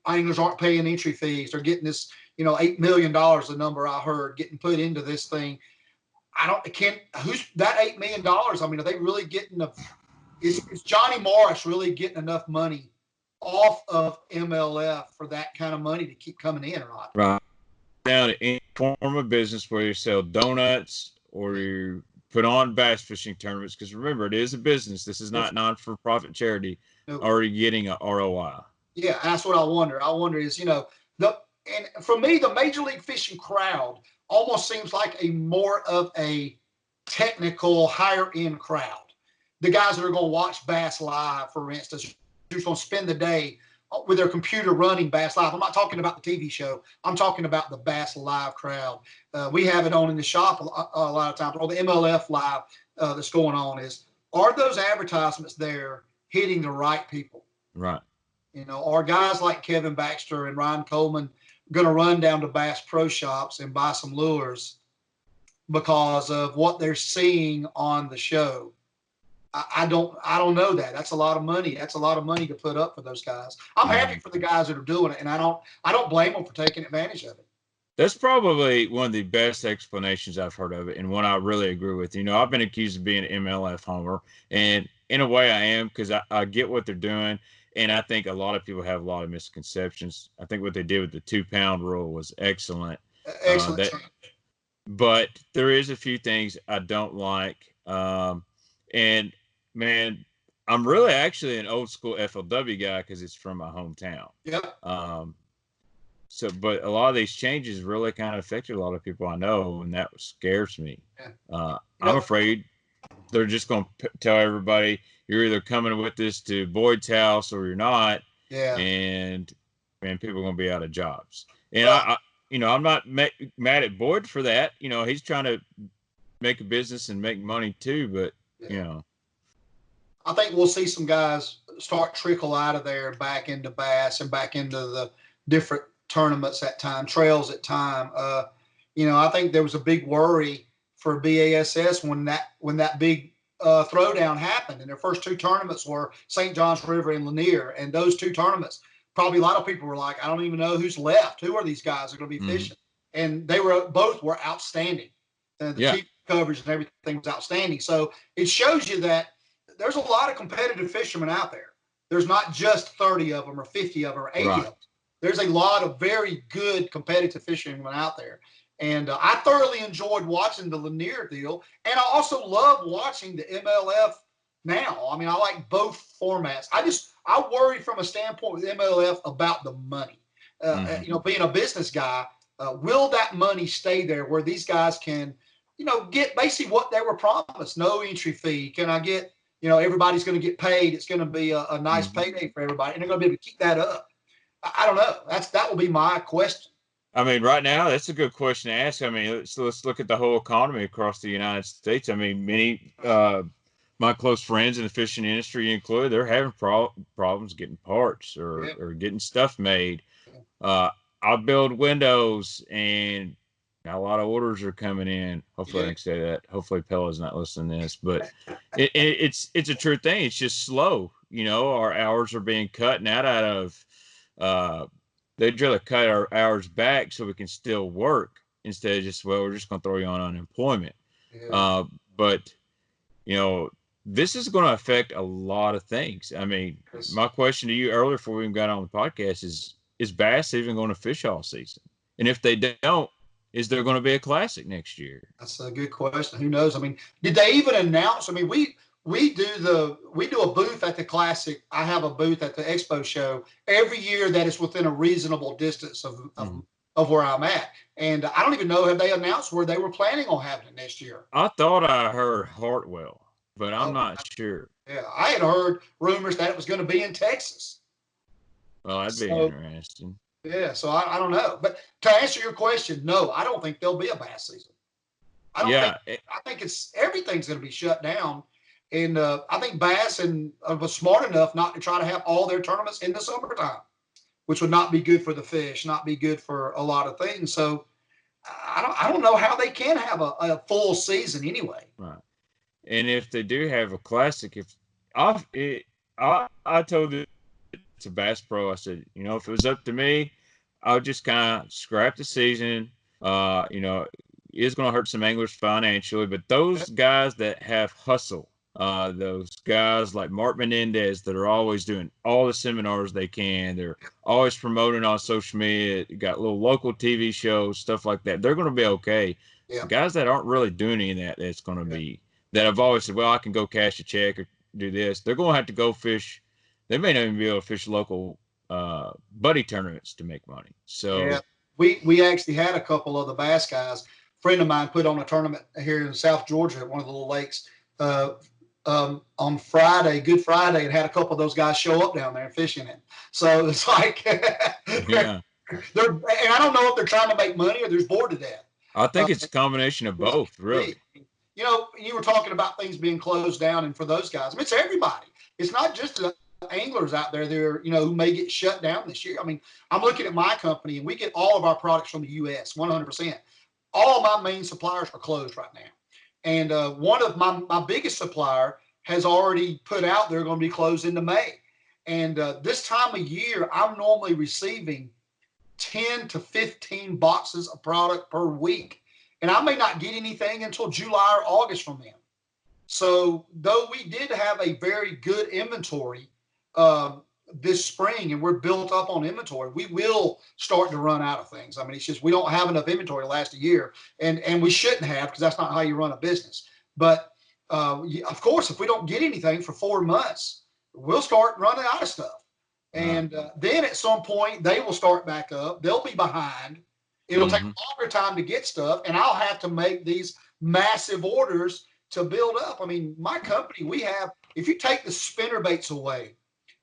anglers aren't paying entry fees. They're getting this $8 million, the number I heard, getting put into this thing. Who's that $8 million? I mean, are they really getting is Johnny Morris really getting enough money off of MLF for that kind of money to keep coming in or not? Right. Down to any form of business where you sell donuts or you put on bass fishing tournaments, because remember, it is a business. This is not non-for-profit charity. Nope. Are you getting an ROI? Yeah, that's what I wonder. I wonder is, and for me, the Major League Fishing crowd almost seems like more of a technical, higher end crowd. The guys that are going to watch Bass Live, for instance, who's going to spend the day with their computer running Bass Live. I'm not talking about the TV show. I'm talking about the Bass Live crowd. We have it on in the shop a lot of times, or the MLF Live that's going on. Are those advertisements there hitting the right people? Right. Are guys like Kevin Baxter and Ryan Coleman going to run down to Bass Pro Shops and buy some lures because of what they're seeing on the show? I don't know that. That's a lot of money. That's a lot of money to put up for those guys. I'm happy for the guys that are doing it, and I don't blame them for taking advantage of it. That's probably one of the best explanations I've heard of it, and one I really agree with. I've been accused of being an MLF homer, and in a way I am, because I get what they're doing, and I think a lot of people have a lot of misconceptions. I think what they did with the 2-pound rule was excellent. Excellent. But there is a few things I don't like. And, man, I'm really actually an old school FLW guy because it's from my hometown. Yep. But a lot of these changes really kind of affected a lot of people I know, and that scares me. Yeah. I'm afraid they're just going to tell everybody you're either coming with this to Boyd's house or you're not. Yeah. And people are going to be out of jobs. And I'm not mad at Boyd for that. He's trying to make a business and make money too, but I think we'll see some guys start trickle out of there back into bass and back into the different tournaments at time, trails at time. I think there was a big worry for BASS when that big throwdown happened, and their first two tournaments were St. John's River and Lanier, and those two tournaments, probably a lot of people were like, I don't even know who's left. Who are these guys that are going to be fishing? And both were outstanding. The TV coverage and everything was outstanding. So it shows you that there's a lot of competitive fishermen out there. There's not just 30 of them or 50 of them or 80 of them. There's a lot of very good competitive fishermen out there. And I thoroughly enjoyed watching the Lanier deal. And I also love watching the MLF now. I mean, I like both formats. I worry from a standpoint with MLF about the money. Being a business guy, will that money stay there where these guys can, get basically what they were promised? No entry fee. Can I get, everybody's going to get paid. It's going to be a nice payday for everybody. And they're going to be able to keep that up. I don't know. That will be my question. I mean, right now, that's a good question to ask. I mean, let's look at the whole economy across the United States. I mean, many my close friends in the fishing industry included, they're having problems getting parts or getting stuff made. I build windows, and a lot of orders are coming in. Hopefully I can say that. Hopefully Pella's not listening to this, but it's a true thing. It's just slow. Our hours are being cut out of they'd rather cut our hours back so we can still work instead of just, we're just going to throw you on unemployment. Yeah. But this is going to affect a lot of things. I mean, my question to you earlier before we even got on the podcast is bass even going to fish all season? And if they don't, is there going to be a classic next year? That's a good question. Who knows? I mean, did they even announce? I mean, we do a booth at the Classic. I have a booth at the Expo show every year that is within a reasonable distance of where I'm at. And I don't even know, have they announced where they were planning on having it next year? I thought I heard Hartwell, but I'm Oh, not sure. yeah. I had heard rumors that it was going to be in Texas. Well, that'd be So, interesting. yeah, so I don't know. But to answer your question, no, I don't think there'll be a bass season. I don't think, Yeah, I think it's everything's going to be shut down. And I think Bass was smart enough not to try to have all their tournaments in the summertime, which would not be good for the fish, not be good for a lot of things. So I don't know how they can have a full season anyway. right. And if they do have a classic, if I told it to Bass Pro, I said, you know, if it was up to me, I would just kind of scrap the season. You know, it's going to hurt some anglers financially, but those guys that have hustle, those guys like Mark Menendez that are always doing all the seminars they can, they're always promoting on social media, got little local TV shows, stuff like that. They're going to be okay. Yeah. The guys that aren't really doing any of that, that's going to be that I've always said, well, I can go cash a check or do this. They're going to have to go fish. They may not even be able to fish local buddy tournaments to make money. So Yeah, we actually had a couple of the bass guys. A friend of mine put on a tournament here in South Georgia at one of the little lakes on Friday, Good Friday, and had a couple of those guys show up down there and fishing it. So it's like, yeah, they're, and I don't know if they're trying to make money or they're just bored to death. I think it's a combination of both, really. You know, you were talking about things being closed down, and for those guys, I mean, it's everybody. It's not just the anglers out there that who may get shut down this year. I mean, I'm looking at my company, and we get all of our products from the U.S. 100%. All my main suppliers are closed right now, and one of my biggest supplier has already put out they're going to be closed into May. And this time of year, I'm normally receiving 10 to 15 boxes of product per week. And I may not get anything until July or August from them. So, though we did have a very good inventory this spring and we're built up on inventory, we will start to run out of things. I mean, it's just we don't have enough inventory to last a year, and we shouldn't have because that's not how you run a business. But of course, if we don't get anything for 4 months, we'll start running out of stuff. And then at some point, they will start back up. They'll be behind. It'll take a longer time to get stuff, and I'll have to make these massive orders to build up. I mean, my company, we have, if you take the spinner baits away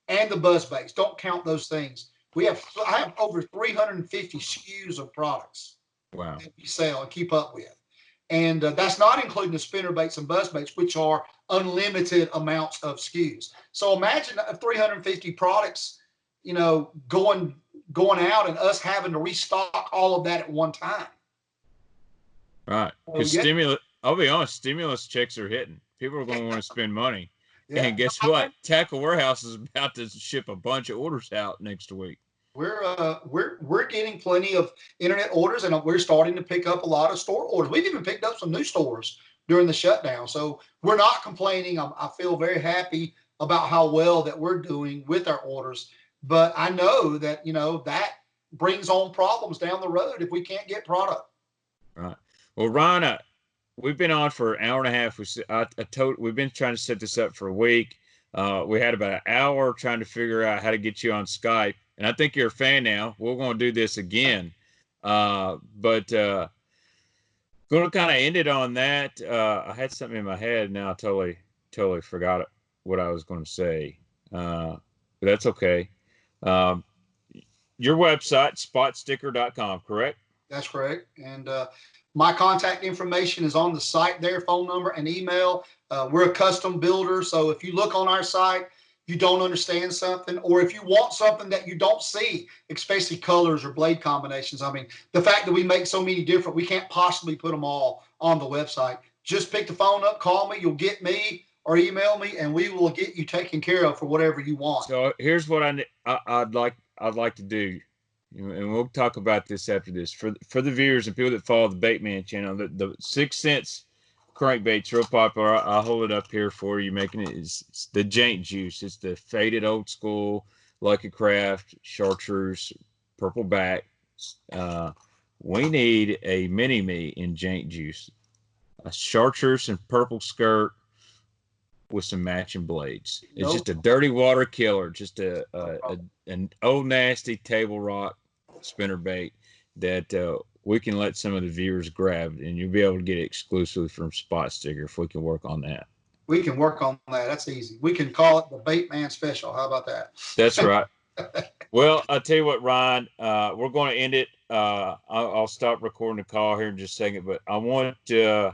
and the buzz baits, don't count those things. I have over 350 SKUs of products that we sell and keep up with. And that's not including the spinner baits and buzz baits, which are unlimited amounts of SKUs. So imagine 350 products, going out and us having to restock all of that at one time. Right. Because I'll be honest, stimulus checks are hitting. People are going to want to spend money. Yeah. And guess what? Tackle Warehouse is about to ship a bunch of orders out next week. We're getting plenty of internet orders, and we're starting to pick up a lot of store orders. We've even picked up some new stores during the shutdown. So we're not complaining. I feel very happy about how well that we're doing with our orders. But I know that, that brings on problems down the road if we can't get product. Right. Well, Ryan, we've been on for an hour and a half. We've been trying to set this up for a week. We had about an hour trying to figure out how to get you on Skype. And I think you're a fan now. We're going to do this again. But going to kind of end it on that. I had something in my head. Now I totally forgot what I was going to say. But that's okay. Your website, SpotSticker.com, correct? That's correct. And my contact information is on the site there, phone number and email. We're a custom builder. So if you look on our site, you don't understand something, or if you want something that you don't see, especially colors or blade combinations. I mean, the fact that we make so many different, we can't possibly put them all on the website. Just pick the phone up, call me, you'll get me, or email me, and we will get you taken care of for whatever you want. So here's what I'd like to do, and we'll talk about this after this. For the viewers and people that follow the Baitman channel, the 6 cents crankbait's real popular. I'll hold it up here for you. Making it's the jank juice. It's the faded old school Lucky Craft chartreuse purple back. We need a Mini Me in jank juice, a chartreuse and purple skirt with some matching blades. It's No, just a dirty water killer, just no problem. an old nasty table rock spinner bait that we can let some of the viewers grab, and you'll be able to get it exclusively from Spot Sticker if we can work on that. We can work on that. That's easy. We can call it the Baitman special. How about that? That's right. Well, I'll tell you what, Ryan, we're going to end it. I'll stop recording the call here in just a second, but I want to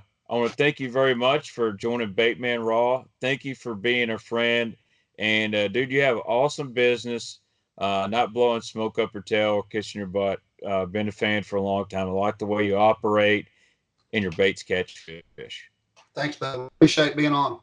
thank you very much for joining Baitman Raw. Thank you for being a friend, and dude, you have awesome business. Not blowing smoke up your tail or kissing your butt. Been a fan for a long time. I like the way you operate and your baits catch fish. Thanks, Bill. Appreciate being on.